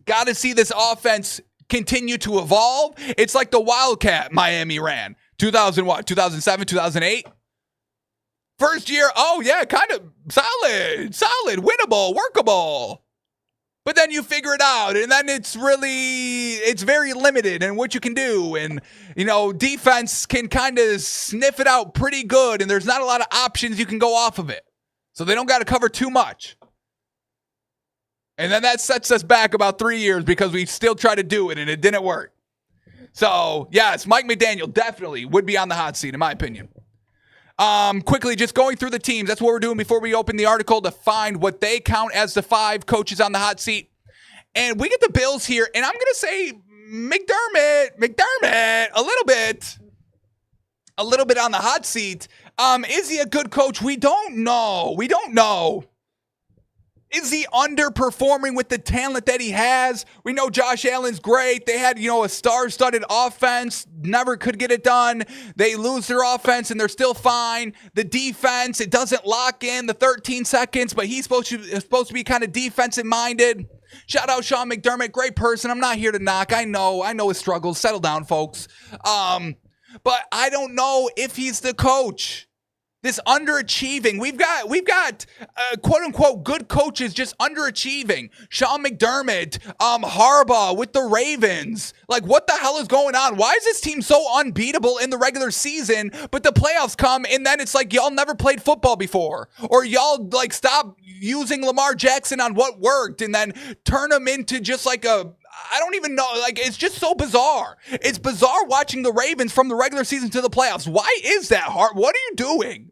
Got to see this offense continue to evolve. It's like the Wildcat Miami ran. 2007, 2008? First year, oh yeah, kind of solid, winnable, workable. But then you figure it out, and then it's very limited in what you can do. And, defense can kind of sniff it out pretty good, and there's not a lot of options you can go off of it. So they don't got to cover too much. And then that sets us back about 3 years because we still try to do it, and it didn't work. So, yes, Mike McDaniel definitely would be on the hot seat, in my opinion. Quickly, just going through the teams. That's what we're doing before we open the article to find what they count as the 5 coaches on the hot seat. And we get the Bills here, and I'm going to say McDermott, a little bit on the hot seat. Is he a good coach? We don't know. Is he underperforming with the talent that he has? We know Josh Allen's great. They had, a star-studded offense, never could get it done. They lose their offense, and they're still fine. The defense, it doesn't lock in the 13 seconds, but he's supposed to be kind of defensive-minded. Shout out Sean McDermott, great person. I'm not here to knock. I know his struggles. Settle down, folks. but I don't know if he's the coach. This underachieving. We've got quote unquote good coaches just underachieving. Sean McDermott, Harbaugh with the Ravens. Like, what the hell is going on? Why is this team so unbeatable in the regular season, but the playoffs come and then it's like y'all never played football before, or y'all like stop using Lamar Jackson on what worked and then turn him into just like I don't even know. Like, it's just so bizarre. It's bizarre watching the Ravens from the regular season to the playoffs. Why is that, Hart? What are you doing?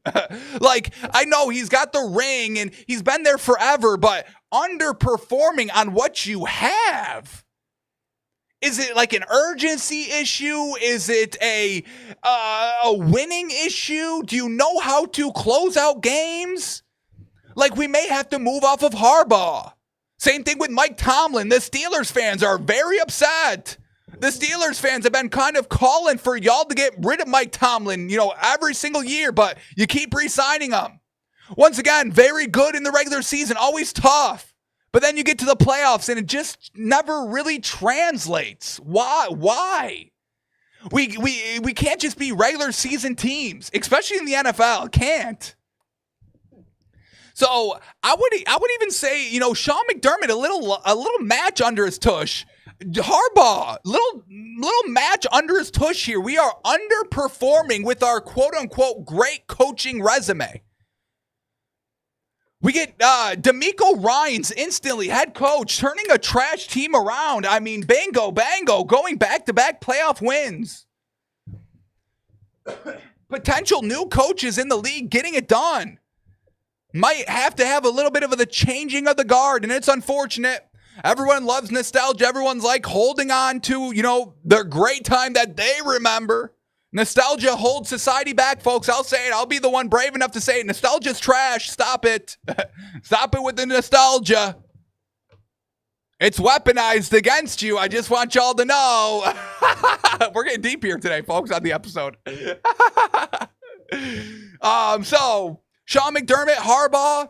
Like, I know he's got the ring and he's been there forever, but underperforming on what you have. Is it like an urgency issue? Is it a winning issue? Do you know how to close out games? Like, we may have to move off of Harbaugh. Same thing with Mike Tomlin. The Steelers fans are very upset. The Steelers fans have been kind of calling for y'all to get rid of Mike Tomlin, every single year, but you keep re-signing him. Once again, very good in the regular season, always tough. But then you get to the playoffs and it just never really translates. Why? We can't just be regular season teams, especially in the NFL. Can't. So I would even say, Sean McDermott, a little match under his tush. Harbaugh, little match under his tush here. We are underperforming with our quote unquote great coaching resume. We get DeMeco Ryans instantly, head coach, turning a trash team around. I mean, bango, going back-to-back playoff wins. Potential new coaches in the league getting it done. Might have to have a little bit of the changing of the guard, and it's unfortunate. Everyone loves nostalgia. Everyone's like holding on to, their great time that they remember. Nostalgia holds society back, folks. I'll say it. I'll be the one brave enough to say it. Nostalgia's trash. Stop it. Stop it with the nostalgia. It's weaponized against you. I just want y'all to know. We're getting deep here today, folks, on the episode. So Sean McDermott, Harbaugh,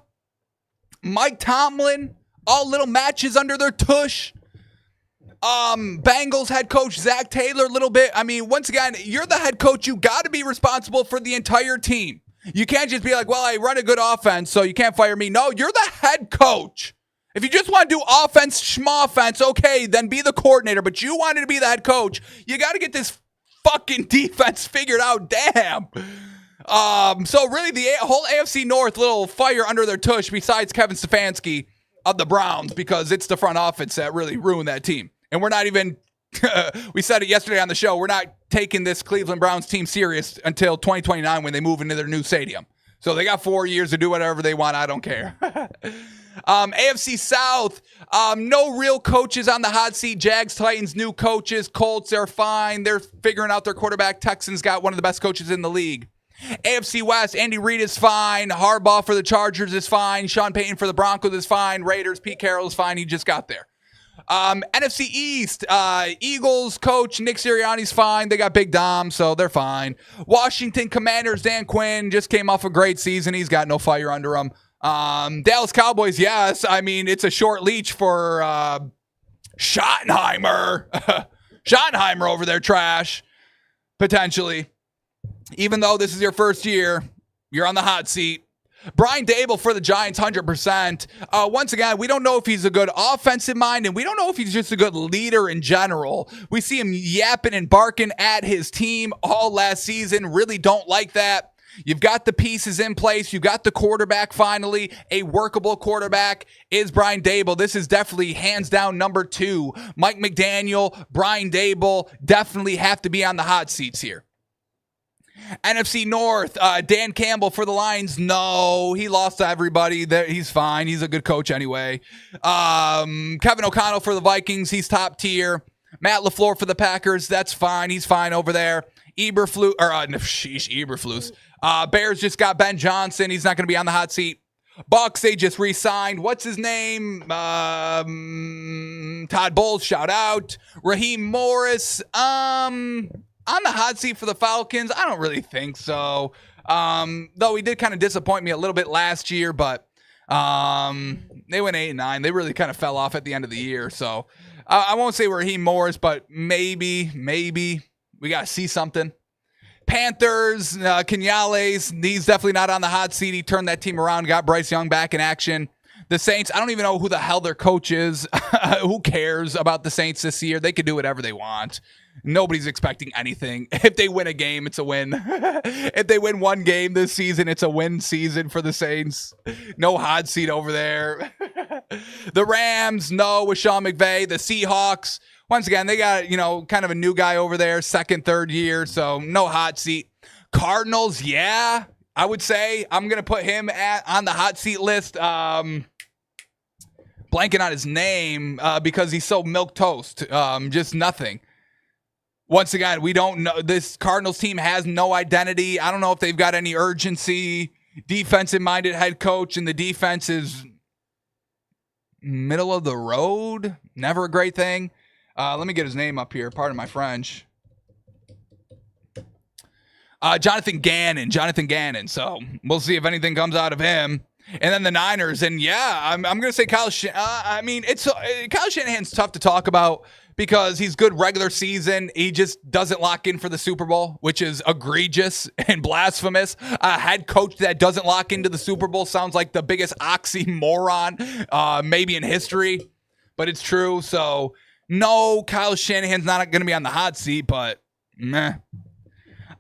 Mike Tomlin, all little matches under their tush. Bengals head coach Zach Taylor, a little bit. I mean, once again, you're the head coach. You got to be responsible for the entire team. You can't just be like, well, I run a good offense, so you can't fire me. No, you're the head coach. If you just want to do offense, schmoffense, okay, then be the coordinator. But you wanted to be the head coach. You got to get this fucking defense figured out. Damn. So really the whole AFC North, little fire under their tush besides Kevin Stefanski of the Browns, because it's the front office that really ruined that team. And we're not even, we said it yesterday on the show, we're not taking this Cleveland Browns team serious until 2029 when they move into their new stadium. So they got 4 years to do whatever they want. I don't care. AFC South, no real coaches on the hot seat. Jags, Titans, new coaches. Colts, they're fine. They're figuring out their quarterback. Texans got one of the best coaches in the league. AFC West, Andy Reid is fine. Harbaugh for the Chargers is fine. Sean Payton for the Broncos is fine. Raiders, Pete Carroll is fine. He just got there. NFC East, Eagles coach Nick Sirianni's fine. They got Big Dom, so they're fine. Washington Commanders, Dan Quinn just came off a great season. He's got no fire under him. Dallas Cowboys, yes. I mean, it's a short leash for Schottenheimer. Schottenheimer over there, trash, potentially. Even though this is your first year, you're on the hot seat. Brian Daboll for the Giants, 100%. Once again, we don't know if he's a good offensive mind, and we don't know if he's just a good leader in general. We see him yapping and barking at his team all last season. Really don't like that. You've got the pieces in place. You've got the quarterback finally. A workable quarterback is Brian Daboll. This is definitely hands down number 2. Mike McDaniel, Brian Daboll definitely have to be on the hot seats here. NFC North, Dan Campbell for the Lions. No, he lost to everybody. He's fine. He's a good coach anyway. Kevin O'Connell for the Vikings. He's top tier. Matt LaFleur for the Packers. That's fine. He's fine over there. Eberflus. Bears just got Ben Johnson. He's not going to be on the hot seat. Bucks, they just re-signed. What's his name? Todd Bowles, shout out. Raheem Morris. On the hot seat for the Falcons? I don't really think so. Though he did kind of disappoint me a little bit last year, but they went 8-9. They really kind of fell off at the end of the year. So I won't say Raheem Morris, but maybe we got to see something. Panthers, Canales, he's definitely not on the hot seat. He turned that team around, got Bryce Young back in action. The Saints, I don't even know who the hell their coach is. Who cares about the Saints this year? They can do whatever they want. Nobody's expecting anything. If they win a game, it's a win. If they win one game this season, it's a win season for the Saints. No hot seat over there. The Rams, no, with Sean McVay. The Seahawks, once again, they got, kind of a new guy over there, second, third year, so no hot seat. Cardinals, yeah, I would say I'm going to put him on the hot seat list. Blanking on his name because he's so milquetoast. Just nothing. Once again, we don't know. This Cardinals team has no identity. I don't know if they've got any urgency. Defensive-minded head coach, and the defense is middle of the road. Never a great thing. Let me get his name up here. Pardon my French. Jonathan Gannon. So we'll see if anything comes out of him. And then the Niners. And yeah, I'm going to say Kyle Shanahan's tough to talk about because he's good regular season. He just doesn't lock in for the Super Bowl, which is egregious and blasphemous. A head coach that doesn't lock into the Super Bowl sounds like the biggest oxymoron maybe in history, but it's true. So no, Kyle Shanahan's not going to be on the hot seat, but meh.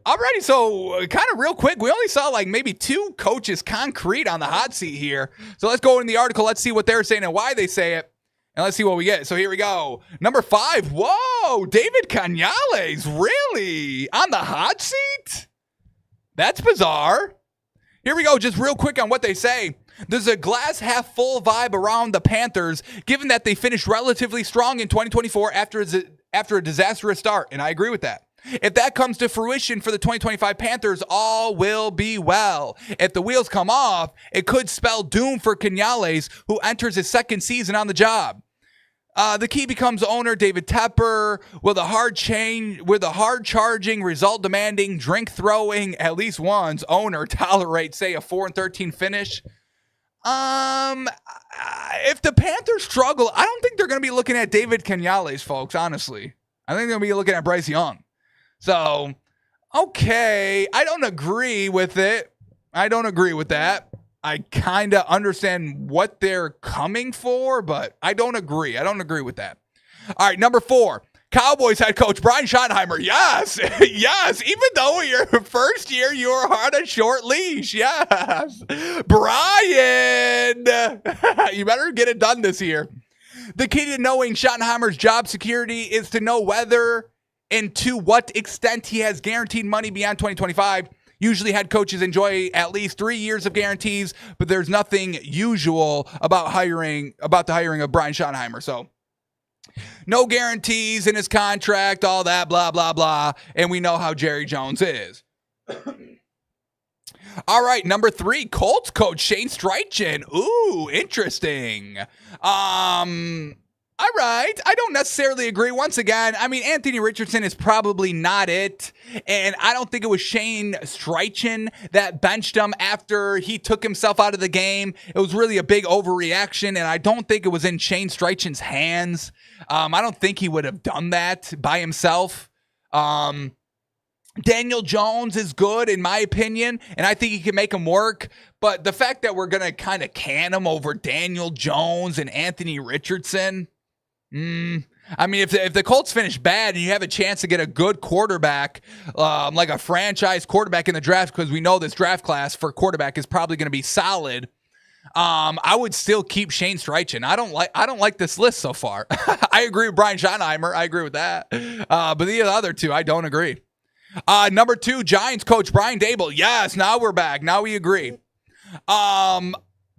Alrighty, so kind of real quick, we only saw like maybe 2 coaches concrete on the hot seat here. So let's go in the article. Let's see what they're saying and why they say it. And let's see what we get. So here we go. Number 5. Whoa, David Canales, really? On the hot seat? That's bizarre. Here we go, just real quick on what they say. There's a glass half full vibe around the Panthers, given that they finished relatively strong in 2024 after a disastrous start. And I agree with that. If that comes to fruition for the 2025 Panthers, all will be well. If the wheels come off, it could spell doom for Canales, who enters his second season on the job. The key becomes owner David Tepper with a hard-charging, result-demanding, drink-throwing, at least once owner tolerate, say, a 4-13 finish. If the Panthers struggle, I don't think they're going to be looking at David Canales, folks, honestly. I think they're going to be looking at Bryce Young. So, okay, I don't agree with it. I don't agree with that. I kind of understand what they're coming for, but I don't agree. I don't agree with that. All right, number 4, Cowboys head coach Brian Schottenheimer. Yes, yes, even though your first year you were on a short leash. Yes, Brian, you better get it done this year. The key to knowing Schottenheimer's job security is to know whether and to what extent he has guaranteed money beyond 2025. Usually head coaches enjoy at least 3 years of guarantees, but there's nothing usual about the hiring of Brian Schottenheimer. So no guarantees in his contract, all that, blah, blah, blah. And we know how Jerry Jones is. All right, number 3, Colts coach Shane Steichen. Ooh, interesting. All right. I don't necessarily agree. Once again, I mean, Anthony Richardson is probably not it. And I don't think it was Shane Steichen that benched him after he took himself out of the game. It was really a big overreaction, and I don't think it was in Shane Streichen's hands. I don't think he would have done that by himself. Daniel Jones is good, in my opinion, and I think he can make him work. But the fact that we're going to kind of can him over Daniel Jones and Anthony Richardson, I mean, if the Colts finish bad and you have a chance to get a good quarterback, like a franchise quarterback in the draft, because we know this draft class for quarterback is probably going to be solid, I would still keep Shane Steichen. I don't like this list so far. I agree with Brian Schottenheimer. I agree with that. But the other 2, I don't agree. Number 2, Giants coach Brian Daboll. Yes, now we're back. Now we agree.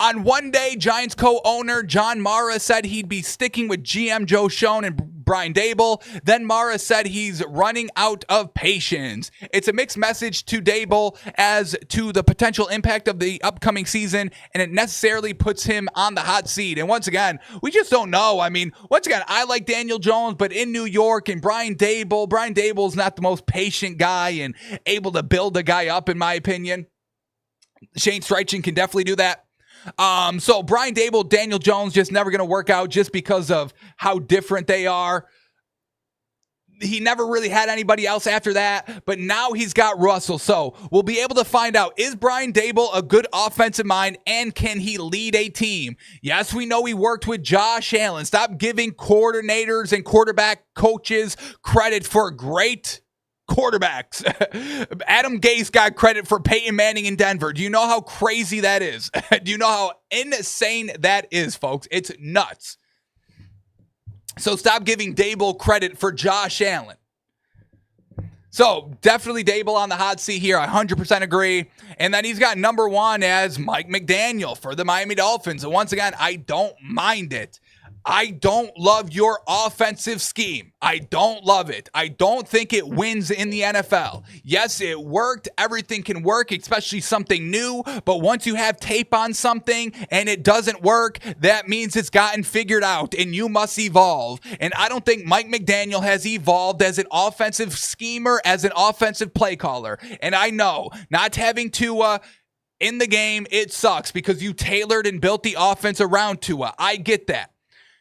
On one day, Giants co-owner John Mara said he'd be sticking with GM Joe Schoen and Brian Daboll. Then Mara said he's running out of patience. It's a mixed message to Daboll as to the potential impact of the upcoming season, and it necessarily puts him on the hot seat. And once again, we just don't know. I mean, once again, I like Daniel Jones, but in New York and Brian Daboll's not the most patient guy and able to build a guy up, in my opinion. Shane Steichen can definitely do that. So Brian Daboll, Daniel Jones, just never going to work out just because of how different they are. he never really had anybody else after that, but now he's got Russell. So we'll be able to find out, is Brian Daboll a good offensive mind, and can he lead a team? Yes, we know he worked with Josh Allen. Stop giving coordinators and quarterback coaches credit for great quarterbacks. Adam Gase got credit for Peyton Manning in Denver. Do you know how crazy that is? Do you know how insane that is, folks? It's nuts. So stop giving Daboll credit for Josh Allen. So definitely Daboll on the hot seat here. I 100% agree. And then he's got number 1 as Mike McDaniel for the Miami Dolphins. And once again, I don't mind it. I don't love your offensive scheme. I don't love it. I don't think it wins in the NFL. Yes, it worked. Everything can work, especially something new. But once you have tape on something and it doesn't work, that means it's gotten figured out and you must evolve. And I don't think Mike McDaniel has evolved as an offensive schemer, as an offensive play caller. And I know not having Tua in the game, it sucks because you tailored and built the offense around Tua. I get that.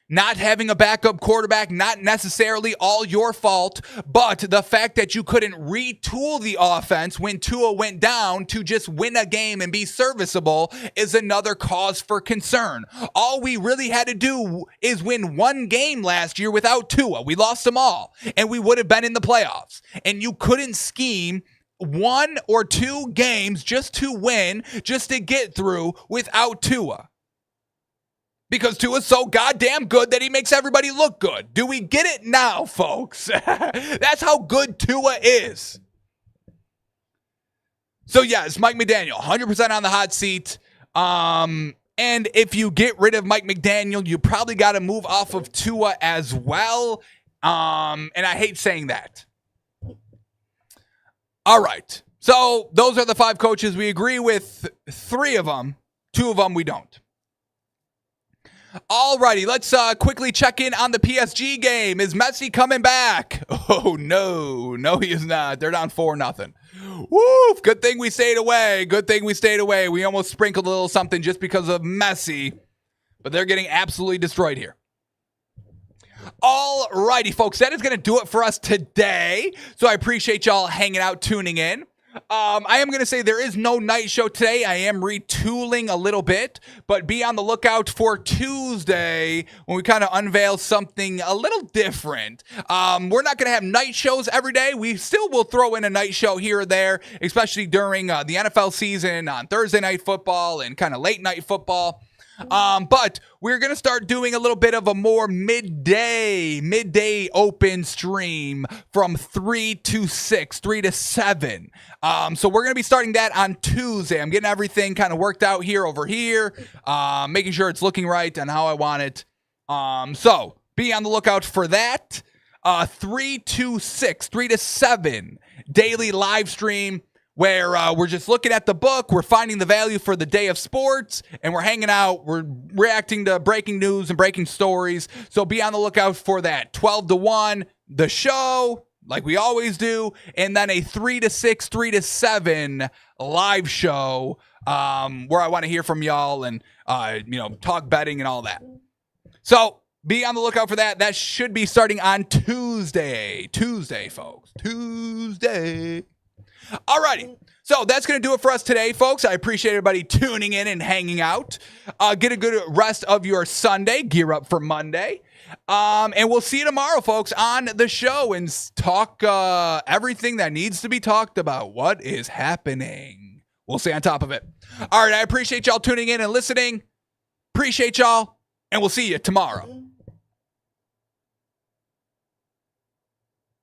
Not having a backup quarterback, not necessarily all your fault, but the fact that you couldn't retool the offense when Tua went down to just win a game and be serviceable is another cause for concern. All we really had to do is win one game last year without Tua. We lost them all, and we would have been in the playoffs. And you couldn't scheme 1 or 2 games just to win, just to get through without Tua. Because Tua's so goddamn good that he makes everybody look good. Do we get it now, folks? That's how good Tua is. So, yes, Mike McDaniel, 100% on the hot seat. And if you get rid of Mike McDaniel, you probably got to move off of Tua as well. And I hate saying that. All right. So, those are the 5 coaches. We agree with 3 of them. 2 of them we don't. Alrighty, let's quickly check in on the PSG game. Is Messi coming back? Oh, no, he is not. They're down 4-0. Woo, good thing we stayed away. Good thing we stayed away. We almost sprinkled a little something just because of Messi, but they're getting absolutely destroyed here. Alrighty, folks, that is going to do it for us today. So I appreciate y'all hanging out, tuning in. I am going to say there is no night show today. I am retooling a little bit, but be on the lookout for Tuesday when we kind of unveil something a little different. We're not going to have night shows every day. We still will throw in a night show here or there, especially during the NFL season on Thursday night football and kind of late night football. But we're going to start doing a little bit of a more midday open stream from 3 to 6, 3 to 7. So we're going to be starting that on Tuesday. I'm getting everything kind of worked out over here, making sure it's looking right and how I want it. So be on the lookout for that. 3 to 6, 3 to 7 daily live stream, where we're just looking at the book, we're finding the value for the day of sports, and we're hanging out, we're reacting to breaking news and breaking stories. So be on the lookout for that. 12 to 1, the show, like we always do, and then a 3 to 6, 3 to 7 live show where I want to hear from y'all and, talk betting and all that. So be on the lookout for that. That should be starting on Tuesday. Tuesday, folks. Tuesday. Alrighty, so that's going to do it for us today, folks. I appreciate everybody tuning in and hanging out. Get a good rest of your Sunday. Gear up for Monday. And we'll see you tomorrow, folks, on the show and talk everything that needs to be talked about. What is happening? We'll stay on top of it. All right, I appreciate y'all tuning in and listening. Appreciate y'all, and we'll see you tomorrow.